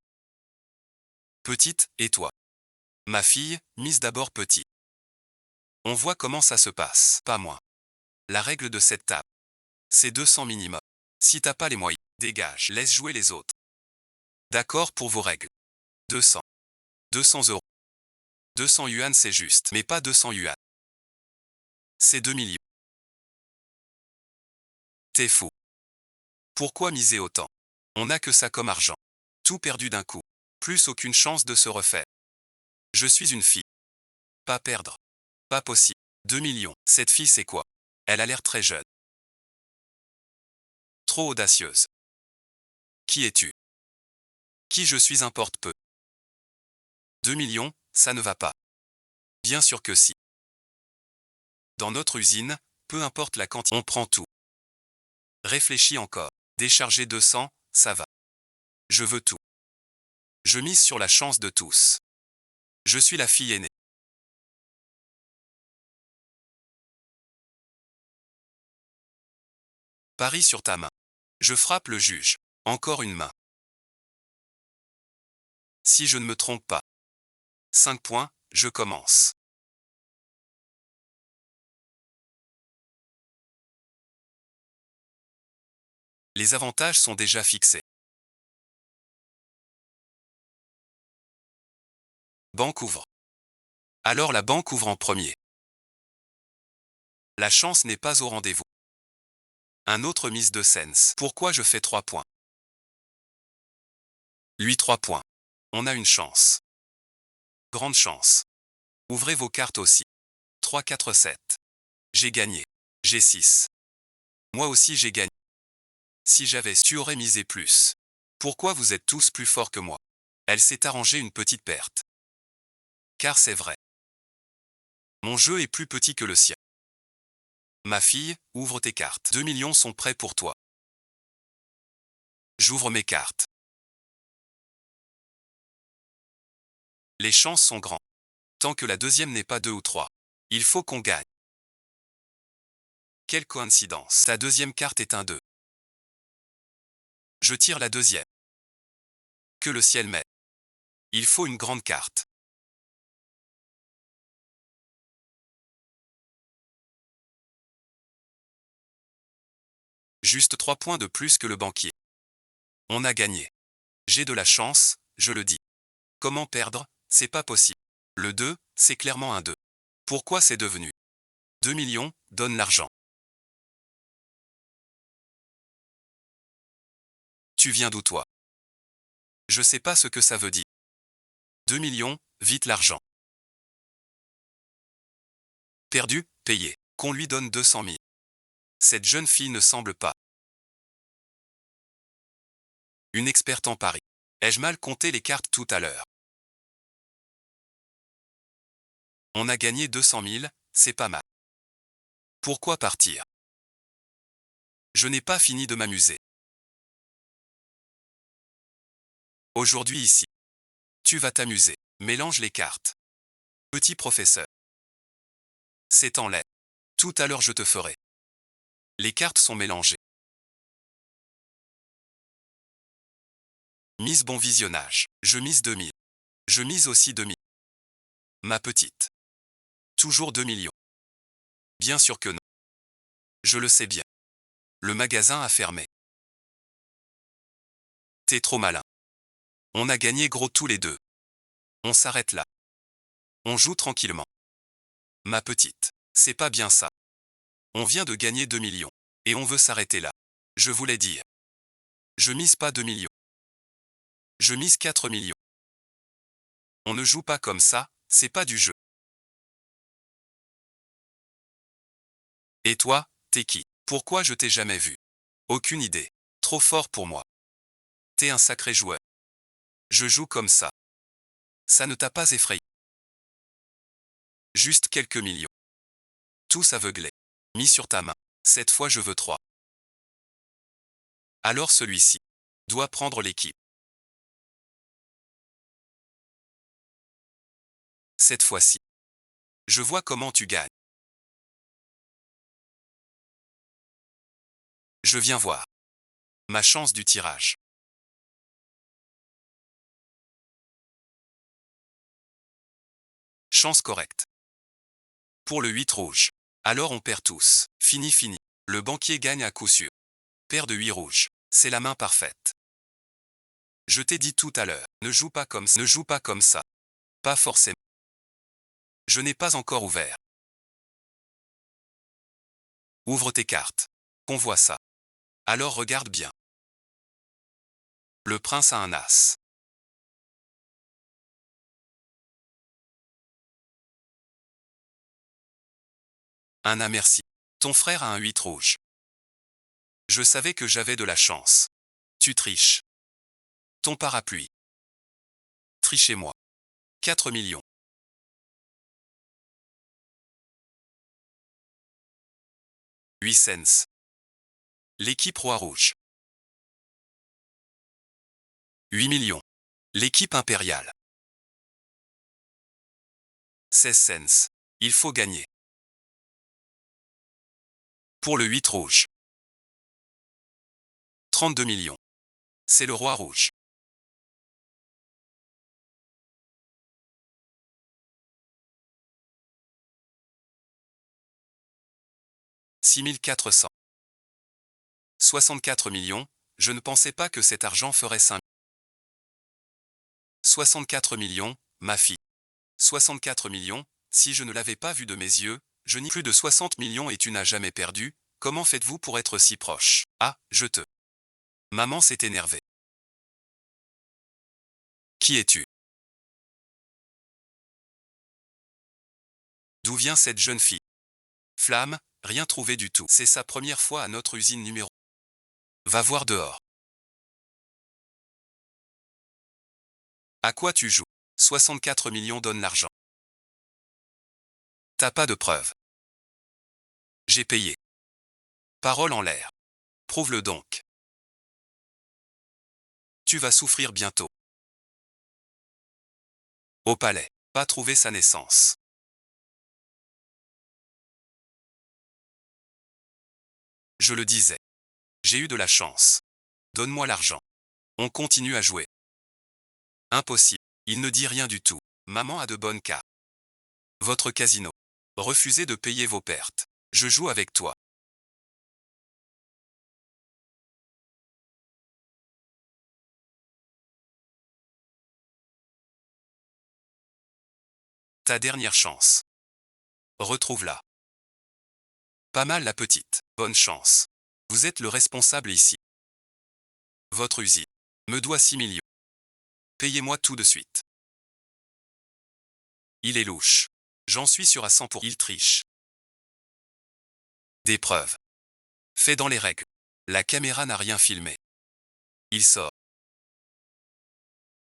Petite, et toi? Ma fille, mise d'abord petit. On voit comment ça se passe, pas moins. La règle de cette table, c'est 200 minimum. Si t'as pas les moyens, dégage, laisse jouer les autres. D'accord pour vos règles. 200. 200 euros. 200 yuan c'est juste, mais pas 200 yuan. C'est 2 millions. T'es fou. Pourquoi miser autant? On n'a que ça comme argent. Tout perdu d'un coup. Plus aucune chance de se refaire. Je suis une fille. Pas perdre. Pas possible. 2 millions. Cette fille c'est quoi? Elle a l'air très jeune. Trop audacieuse. Qui es-tu? Qui je suis importe peu. 2 millions, ça ne va pas. Bien sûr que si. Dans notre usine, peu importe la quantité, on prend tout. Réfléchis encore. Décharger 200, ça va. Je veux tout. Je mise sur la chance de tous. Je suis la fille aînée. Parie sur ta main. Je frappe le juge. Encore une main. Si je ne me trompe pas. 5 points, je commence. Les avantages sont déjà fixés. Banque ouvre. Alors la banque ouvre en premier. La chance n'est pas au rendez-vous. Un autre mise de sens. Pourquoi je fais 3 points? Lui 3 points. On a une chance. Grande chance. Ouvrez vos cartes aussi. 3, 4, 7. J'ai gagné. J'ai 6. Moi aussi j'ai gagné. Si j'avais su, tu aurais misé plus. Pourquoi vous êtes tous plus forts que moi? Elle s'est arrangée une petite perte. Car c'est vrai. Mon jeu est plus petit que le sien. Ma fille, ouvre tes cartes. 2 millions sont prêts pour toi. J'ouvre mes cartes. Les chances sont grandes. Tant que la deuxième n'est pas 2 ou 3. Il faut qu'on gagne. Quelle coïncidence. Ta deuxième carte est un 2. Je tire la deuxième. Que le ciel m'aide. Il faut une grande carte. Juste 3 points de plus que le banquier. On a gagné. J'ai de la chance, je le dis. Comment perdre? C'est pas possible. Le 2, c'est clairement un 2. Pourquoi c'est devenu 2 millions? Donne l'argent. Tu viens d'où toi? Je sais pas ce que ça veut dire. 2 millions, vite l'argent. Perdu, payé. Qu'on lui donne 200 000. Cette jeune fille ne semble pas une experte en paris. Ai-je mal compté les cartes tout à l'heure? On a gagné 200 000, c'est pas mal. Pourquoi partir? Je n'ai pas fini de m'amuser. Aujourd'hui ici. Tu vas t'amuser. Mélange les cartes. Petit professeur. C'est en lait. Tout à l'heure je te ferai. Les cartes sont mélangées. Mise bon visionnage. Je mise 2000. Je mise aussi 2000. Ma petite. Toujours 2 millions. Bien sûr que non. Je le sais bien. Le magasin a fermé. T'es trop malin. On a gagné gros tous les deux. On s'arrête là. On joue tranquillement. Ma petite. C'est pas bien ça. On vient de gagner 2 millions. Et on veut s'arrêter là. Je voulais dire. Je mise pas 2 millions. Je mise 4 millions. On ne joue pas comme ça, c'est pas du jeu. Et toi, t'es qui? Pourquoi je t'ai jamais vu? Aucune idée. Trop fort pour moi. T'es un sacré joueur. Je joue comme ça. Ça ne t'a pas effrayé. Juste quelques millions. Tous aveuglés. Mis sur ta main. Cette fois je veux 3. Alors celui-ci doit prendre l'équipe. Cette fois-ci. Je vois comment tu gagnes. Je viens voir. Ma chance du tirage. Chance correcte. Pour le 8 rouge. Alors on perd tous. Fini fini. Le banquier gagne à coup sûr. Paire de 8 rouges. C'est la main parfaite. Je t'ai dit tout à l'heure, ne joue pas comme ça. Ne joue pas comme ça. Pas forcément. Je n'ai pas encore ouvert. Ouvre tes cartes. Qu'on voit ça. Alors regarde bien. Le prince a un as. Un as merci. Ton frère a un 8 rouge. Je savais que j'avais de la chance. Tu triches. Ton parapluie. Trichez-moi. 4 millions. 8 cents. L'équipe roi rouge. 8 millions. L'équipe impériale. 16 cents. Il faut gagner. Pour le 8 rouge. 32 millions. C'est le roi rouge. « 6400. 64 millions, je ne pensais pas que cet argent ferait 5. 64 millions, ma fille. 64 millions, si je ne l'avais pas vu de mes yeux, je n'y plus de 60 millions et tu n'as jamais perdu, comment faites-vous pour être si proche? Ah, je te... Maman s'est énervée. Qui es-tu? D'où vient cette jeune fille? Flamme, rien trouvé du tout. C'est sa première fois à notre usine numéro. Va voir dehors. À quoi tu joues? 64 millions donne l'argent. T'as pas de preuves. J'ai payé. Parole en l'air. Prouve-le donc. Tu vas souffrir bientôt. Au palais. Pas trouvé sa naissance. Je le disais. J'ai eu de la chance. Donne-moi l'argent. On continue à jouer. Impossible. Il ne dit rien du tout. Maman a de bonnes cartes. Votre casino. Refusez de payer vos pertes. Je joue avec toi. Ta dernière chance. Retrouve-la. Pas mal la petite. Bonne chance. Vous êtes le responsable ici. Votre usine me doit 6 millions. Payez-moi tout de suite. Il est louche. J'en suis sûr à 100%. Il triche. Des preuves. Fait dans les règles. La caméra n'a rien filmé. Il sort.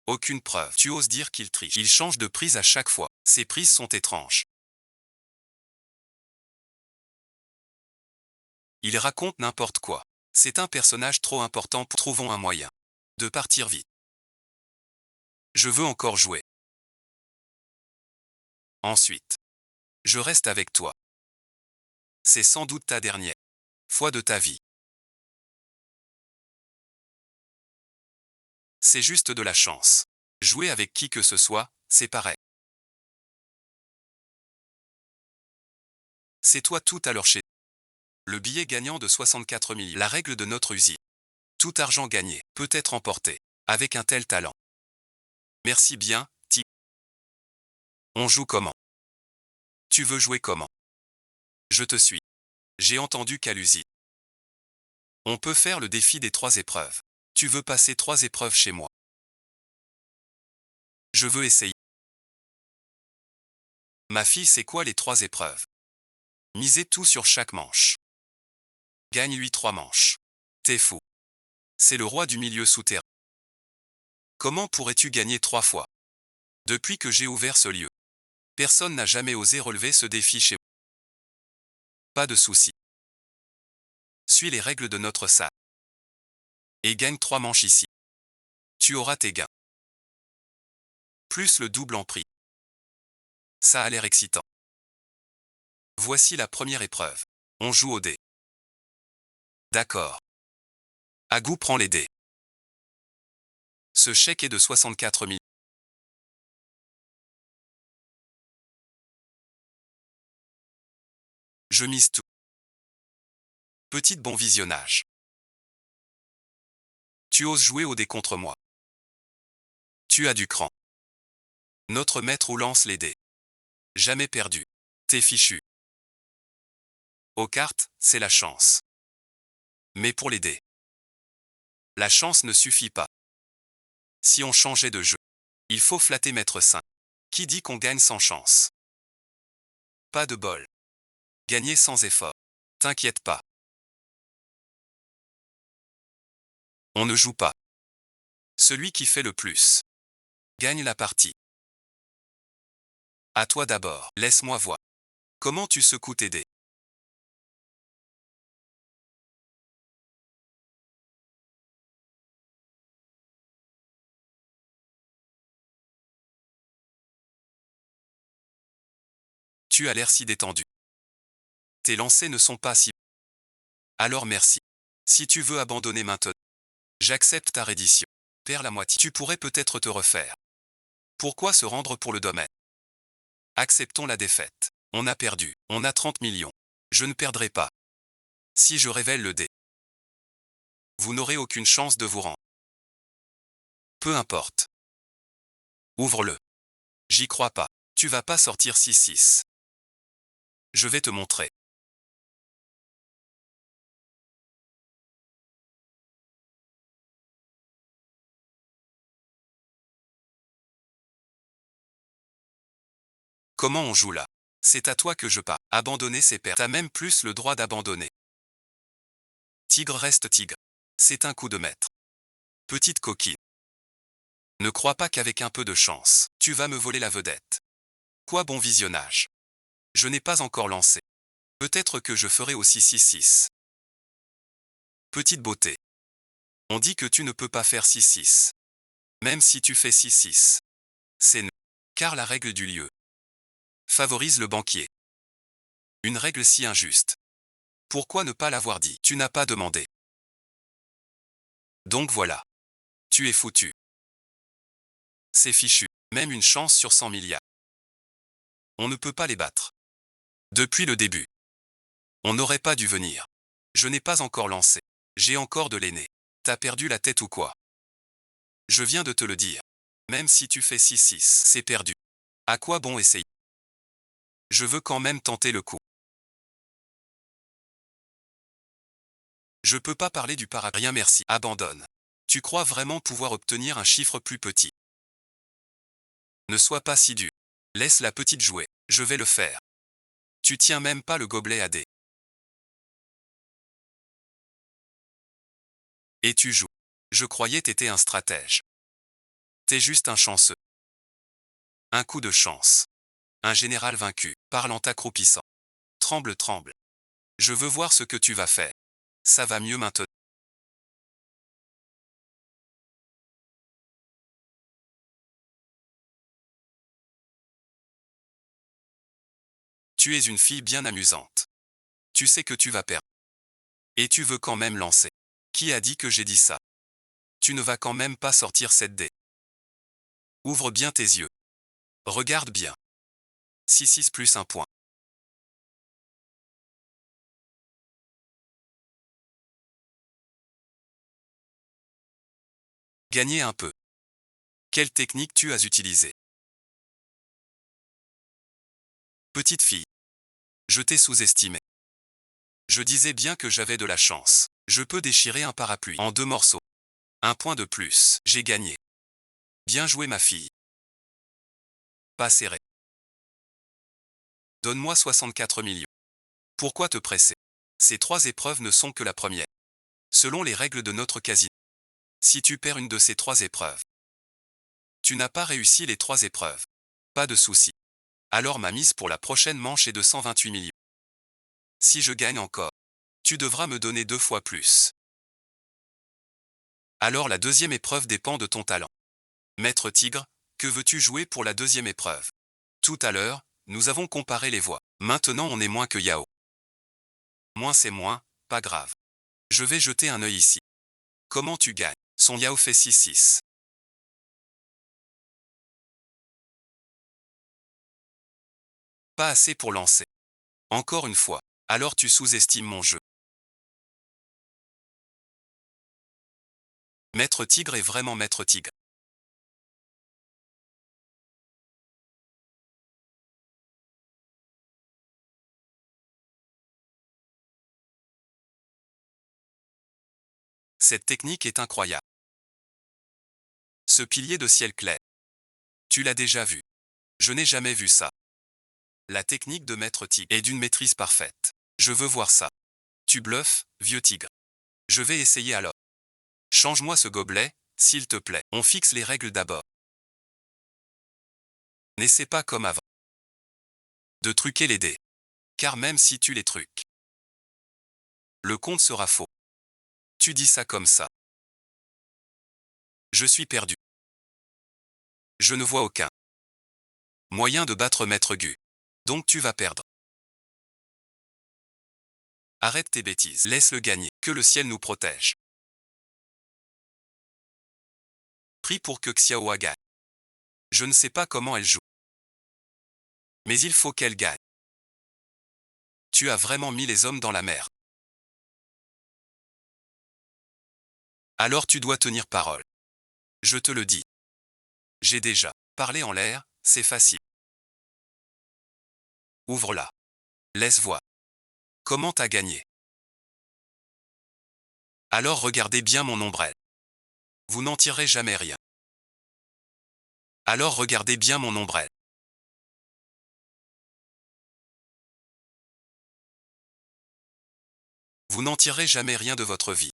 Aucune preuve. Tu oses dire qu'il triche. Il change de prise à chaque fois. Ces prises sont étranges. Il raconte n'importe quoi. C'est un personnage trop important pour... Trouvons un moyen de partir vite. Je veux encore jouer. Ensuite, je reste avec toi. C'est sans doute ta dernière fois de ta vie. C'est juste de la chance. Jouer avec qui que ce soit, c'est pareil. C'est toi tout à l'heure chez le billet gagnant de 64 000. La règle de notre usine. Tout argent gagné peut être emporté avec un tel talent. Merci bien, Ti. On joue comment? Tu veux jouer comment? Je te suis. J'ai entendu qu'à l'usine. On peut faire le défi des 3 épreuves. Tu veux passer 3 épreuves chez moi? Je veux essayer. Ma fille, c'est quoi les 3 épreuves? Misez tout sur chaque manche. Gagne lui 3 manches. T'es fou. C'est le roi du milieu souterrain. Comment pourrais-tu gagner 3 fois? Depuis que j'ai ouvert ce lieu. Personne n'a jamais osé relever ce défi chez moi. Pas de souci. Suis les règles de notre salle. Et gagne 3 manches ici. Tu auras tes gains. Plus le double en prix. Ça a l'air excitant. Voici la première épreuve. On joue au dé. D'accord. Agou prend les dés. Ce chèque est de 64 000. Je mise tout. Petit bon visionnage. Tu oses jouer au dé contre moi. Tu as du cran. Notre maître ou lance les dés. Jamais perdu. T'es fichu. Aux cartes, c'est la chance. Mais pour les dés, la chance ne suffit pas. Si on changeait de jeu, il faut flatter Maître Saint. Qui dit qu'on gagne sans chance? Pas de bol. Gagner sans effort. T'inquiète pas. On ne joue pas. Celui qui fait le plus gagne la partie. À toi d'abord. Laisse-moi voir. Comment tu secoues tes dés? Tu as l'air si détendu. Tes lancers ne sont pas si... Alors merci. Si tu veux abandonner maintenant, j'accepte ta reddition. Perds la moitié. Tu pourrais peut-être te refaire. Pourquoi se rendre pour le domaine? Acceptons la défaite. On a perdu. On a 30 millions. Je ne perdrai pas. Si je révèle le dé, vous n'aurez aucune chance de vous rendre. Peu importe. Ouvre-le. J'y crois pas. Tu vas pas sortir 6-6. Je vais te montrer. Comment on joue là? C'est à toi que je parle. Abandonner ses pertes. T'as même plus le droit d'abandonner. Tigre reste tigre. C'est un coup de maître. Petite coquine. Ne crois pas qu'avec un peu de chance, tu vas me voler la vedette. Quoi bon visionnage. Je n'ai pas encore lancé. Peut-être que je ferai aussi 6-6. Petite beauté. On dit que tu ne peux pas faire 6-6. Même si tu fais 6-6. C'est non. Car la règle du lieu favorise le banquier. Une règle si injuste. Pourquoi ne pas l'avoir dit? Tu n'as pas demandé. Donc voilà. Tu es foutu. C'est fichu. Même une chance sur 100 milliards. On ne peut pas les battre. Depuis le début. On n'aurait pas dû venir. Je n'ai pas encore lancé. J'ai encore de l'aîné. T'as perdu la tête ou quoi? Je viens de te le dire. Même si tu fais 6-6, c'est perdu. À quoi bon essayer? Je veux quand même tenter le coup. Je peux pas parler du para. Rien merci. Abandonne. Tu crois vraiment pouvoir obtenir un chiffre plus petit? Ne sois pas si dur. Laisse la petite jouer. Je vais le faire. Tu tiens même pas le gobelet à dés. Et tu joues. Je croyais t'étais un stratège. T'es juste un chanceux. Un coup de chance. Un général vaincu, parle en t'accroupissant. Tremble, tremble. Je veux voir ce que tu vas faire. Ça va mieux maintenant. Tu es une fille bien amusante. Tu sais que tu vas perdre. Et tu veux quand même lancer. Qui a dit que j'ai dit ça? Tu ne vas quand même pas sortir cette dé. Ouvre bien tes yeux. Regarde bien. 6-6 plus un point. Gagner un peu. Quelle technique tu as utilisée? Petite fille. Je t'ai sous-estimé. Je disais bien que j'avais de la chance. Je peux déchirer un parapluie en 2 morceaux. Un point de plus. J'ai gagné. Bien joué ma fille. Pas serré. Donne-moi 64 millions. Pourquoi te presser? Ces 3 épreuves ne sont que la première. Selon les règles de notre casino. Si tu perds une de ces 3 épreuves, tu n'as pas réussi les 3 épreuves. Pas de souci. Alors ma mise pour la prochaine manche est de 128 millions. Si je gagne encore, tu devras me donner 2 fois plus. Alors la deuxième épreuve dépend de ton talent. Maître Tigre, que veux-tu jouer pour la deuxième épreuve? Tout à l'heure, nous avons comparé les voix. Maintenant on est moins que Yao. Moins c'est moins, pas grave. Je vais jeter un œil ici. Comment tu gagnes? Son Yao fait 6-6. Pas assez pour lancer. Encore une fois. Alors tu sous-estimes mon jeu. Maître Tigre est vraiment Maître Tigre. Cette technique est incroyable. Ce pilier de ciel clair. Tu l'as déjà vu. Je n'ai jamais vu ça. La technique de Maître Tigre est d'une maîtrise parfaite. Je veux voir ça. Tu bluffes, vieux tigre. Je vais essayer alors. Change-moi ce gobelet, s'il te plaît. On fixe les règles d'abord. N'essaie pas comme avant de truquer les dés. Car même si tu les truques, le compte sera faux. Tu dis ça comme ça. Je suis perdu. Je ne vois aucun moyen de battre Maître Gu. Donc tu vas perdre. Arrête tes bêtises. Laisse-le gagner. Que le ciel nous protège. Prie pour que Xiaohua gagne. Je ne sais pas comment elle joue. Mais il faut qu'elle gagne. Tu as vraiment mis les hommes dans la mer. Alors tu dois tenir parole. Je te le dis. J'ai déjà parlé en l'air, c'est facile. Ouvre-la. Laisse voir. Comment t'as gagné? Alors regardez bien mon ombrelle. Vous n'en tirerez jamais rien. Alors regardez bien mon ombrelle. Vous n'en tirerez jamais rien de votre vie.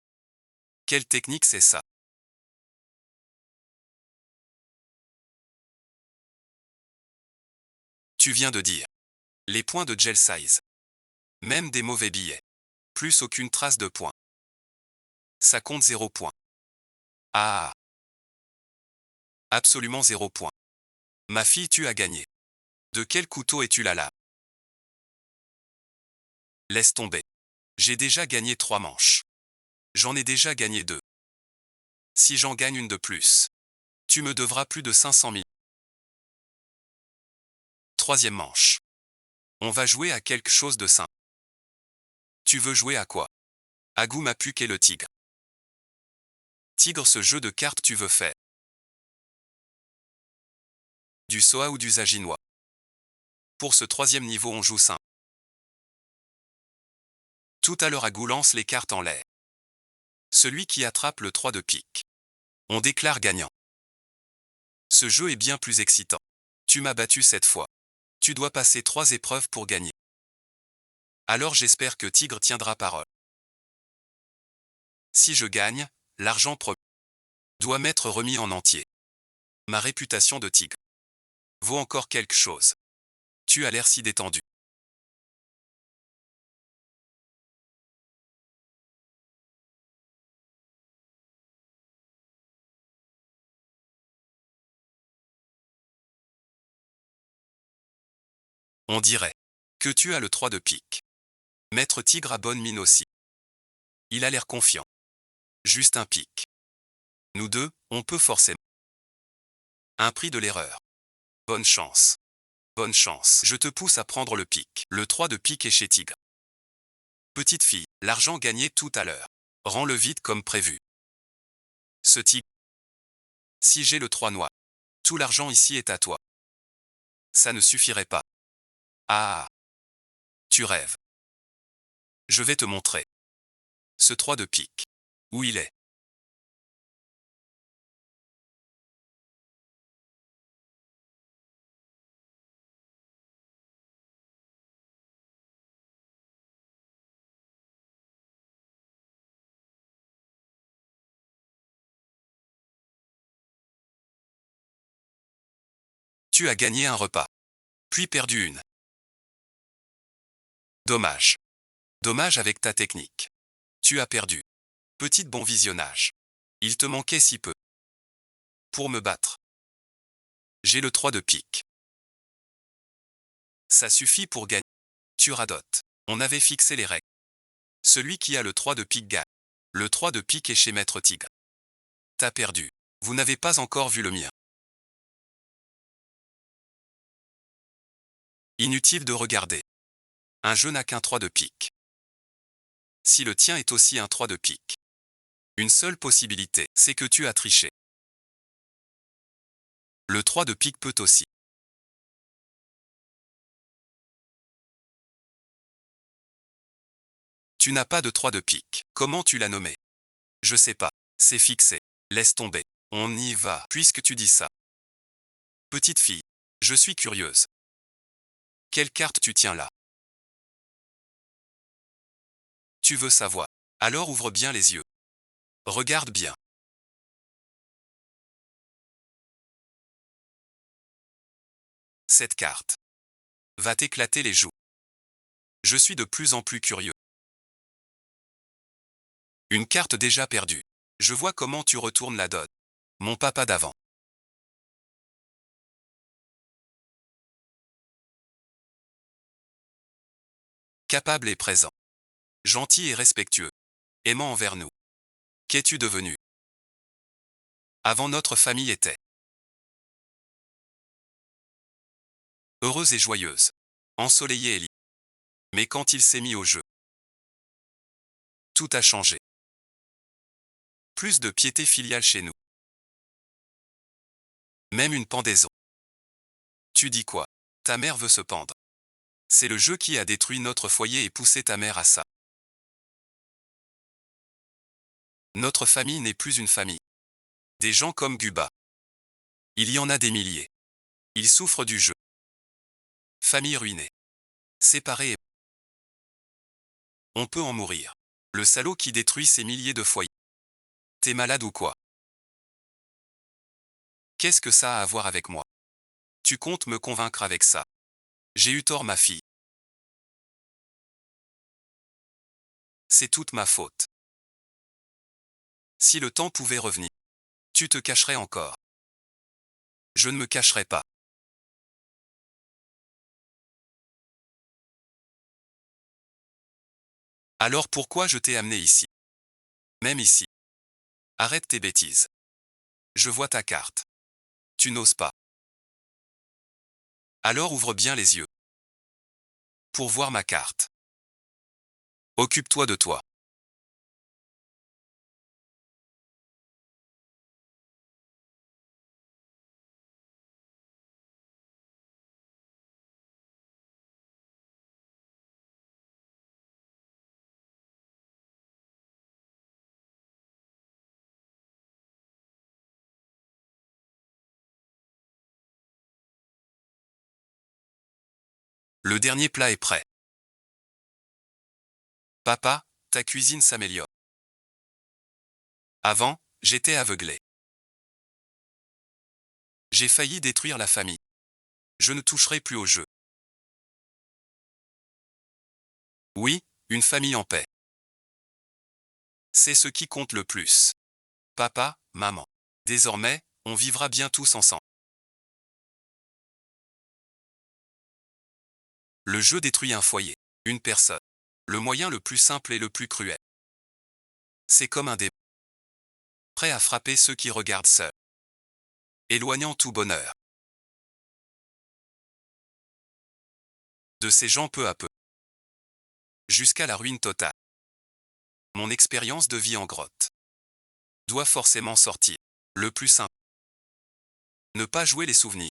Quelle technique c'est ça? Tu viens de dire. Les points de gel size. Même des mauvais billets. Plus aucune trace de points. Ça compte 0 points. Ah. Absolument 0 points. Ma fille, tu as gagné. De quel couteau es-tu là là? Laisse tomber. J'ai déjà gagné 3 manches. J'en ai déjà gagné 2. Si j'en gagne une de plus, tu me devras plus de 500 000. Troisième manche. On va jouer à quelque chose de simple. Tu veux jouer à quoi? Agou Mapuk et le tigre. Tigre, ce jeu de cartes tu veux faire? Du Soa ou du Zaginois? Pour ce troisième niveau on joue simple. Tout à l'heure Agou lance les cartes en l'air. Celui qui attrape le 3 de pique. On déclare gagnant. Ce jeu est bien plus excitant. Tu m'as battu cette fois. Tu dois passer 3 épreuves pour gagner. Alors j'espère que Tigre tiendra parole. Si je gagne, l'argent promis doit m'être remis en entier. Ma réputation de tigre vaut encore quelque chose. Tu as l'air si détendu. On dirait que tu as le 3 de pique. Maître Tigre a bonne mine aussi. Il a l'air confiant. Juste un pique. Nous deux, on peut forcément. Un prix de l'erreur. Bonne chance. Bonne chance. Je te pousse à prendre le pique. Le 3 de pique est chez Tigre. Petite fille, l'argent gagné tout à l'heure. Rends-le vite comme prévu. Ce tigre. Si j'ai le 3 noir, tout l'argent ici est à toi. Ça ne suffirait pas. Ah. Tu rêves. Je vais te montrer. Ce 3 de pique. Où il est? Tu as gagné un repas. puis perdu une. Dommage. Dommage avec ta technique. Tu as perdu. Petite bon visionnage. Il te manquait si peu. Pour me battre. J'ai le 3 de pique. Ça suffit pour gagner. Tu radotes. On avait fixé les règles. Celui qui a le 3 de pique gagne. Le 3 de pique est chez Maître Tigre. T'as perdu. Vous n'avez pas encore vu le mien. Inutile de regarder. Un jeu n'a qu'un 3 de pique. Si le tien est aussi un 3 de pique. Une seule possibilité, c'est que tu as triché. Le 3 de pique peut aussi. Tu n'as pas de 3 de pique. Comment tu l'as nommé? Je sais pas. C'est fixé. Laisse tomber. On y va, puisque tu dis ça. Petite fille. Je suis curieuse. Quelle carte tu tiens là? Tu veux savoir. Alors ouvre bien les yeux. Regarde bien. Cette carte va t'éclater les joues. Je suis de plus en plus curieux. Une carte déjà perdue. Je vois comment tu retournes la donne. Mon papa d'avant. Capable et présent. Gentil et respectueux. Aimant envers nous. Qu'es-tu devenu? Avant notre famille était heureuse et joyeuse. Ensoleillée et libre. Mais quand il s'est mis au jeu, tout a changé. Plus de piété filiale chez nous. Même une pendaison. Tu dis quoi? Ta mère veut se pendre. C'est le jeu qui a détruit notre foyer et poussé ta mère à ça. Notre famille n'est plus une famille. Des gens comme Guba. Il y en a des milliers. Ils souffrent du jeu. Famille ruinée. Séparée et... On peut en mourir. Le salaud qui détruit ces milliers de foyers. T'es malade ou quoi? Qu'est-ce que ça a à voir avec moi? Tu comptes me convaincre avec ça? J'ai eu tort, ma fille. C'est toute ma faute. Si le temps pouvait revenir, tu te cacherais encore. Je ne me cacherai pas. Alors pourquoi je t'ai amené ici? Même ici. Arrête tes bêtises. Je vois ta carte. Tu n'oses pas. Alors ouvre bien les yeux. Pour voir ma carte. Occupe-toi de toi. Le dernier plat est prêt. Papa, ta cuisine s'améliore. Avant, j'étais aveuglé. J'ai failli détruire la famille. Je ne toucherai plus au jeu. Oui, une famille en paix. C'est ce qui compte le plus. Papa, maman. Désormais, on vivra bien tous ensemble. Le jeu détruit un foyer, une personne. Le moyen le plus simple et le plus cruel. C'est comme un démon. Prêt à frapper ceux qui regardent seuls. Éloignant tout bonheur. De ces gens peu à peu. Jusqu'à la ruine totale. Mon expérience de vie en grotte doit forcément sortir. Le plus simple. Ne pas jouer les souvenirs.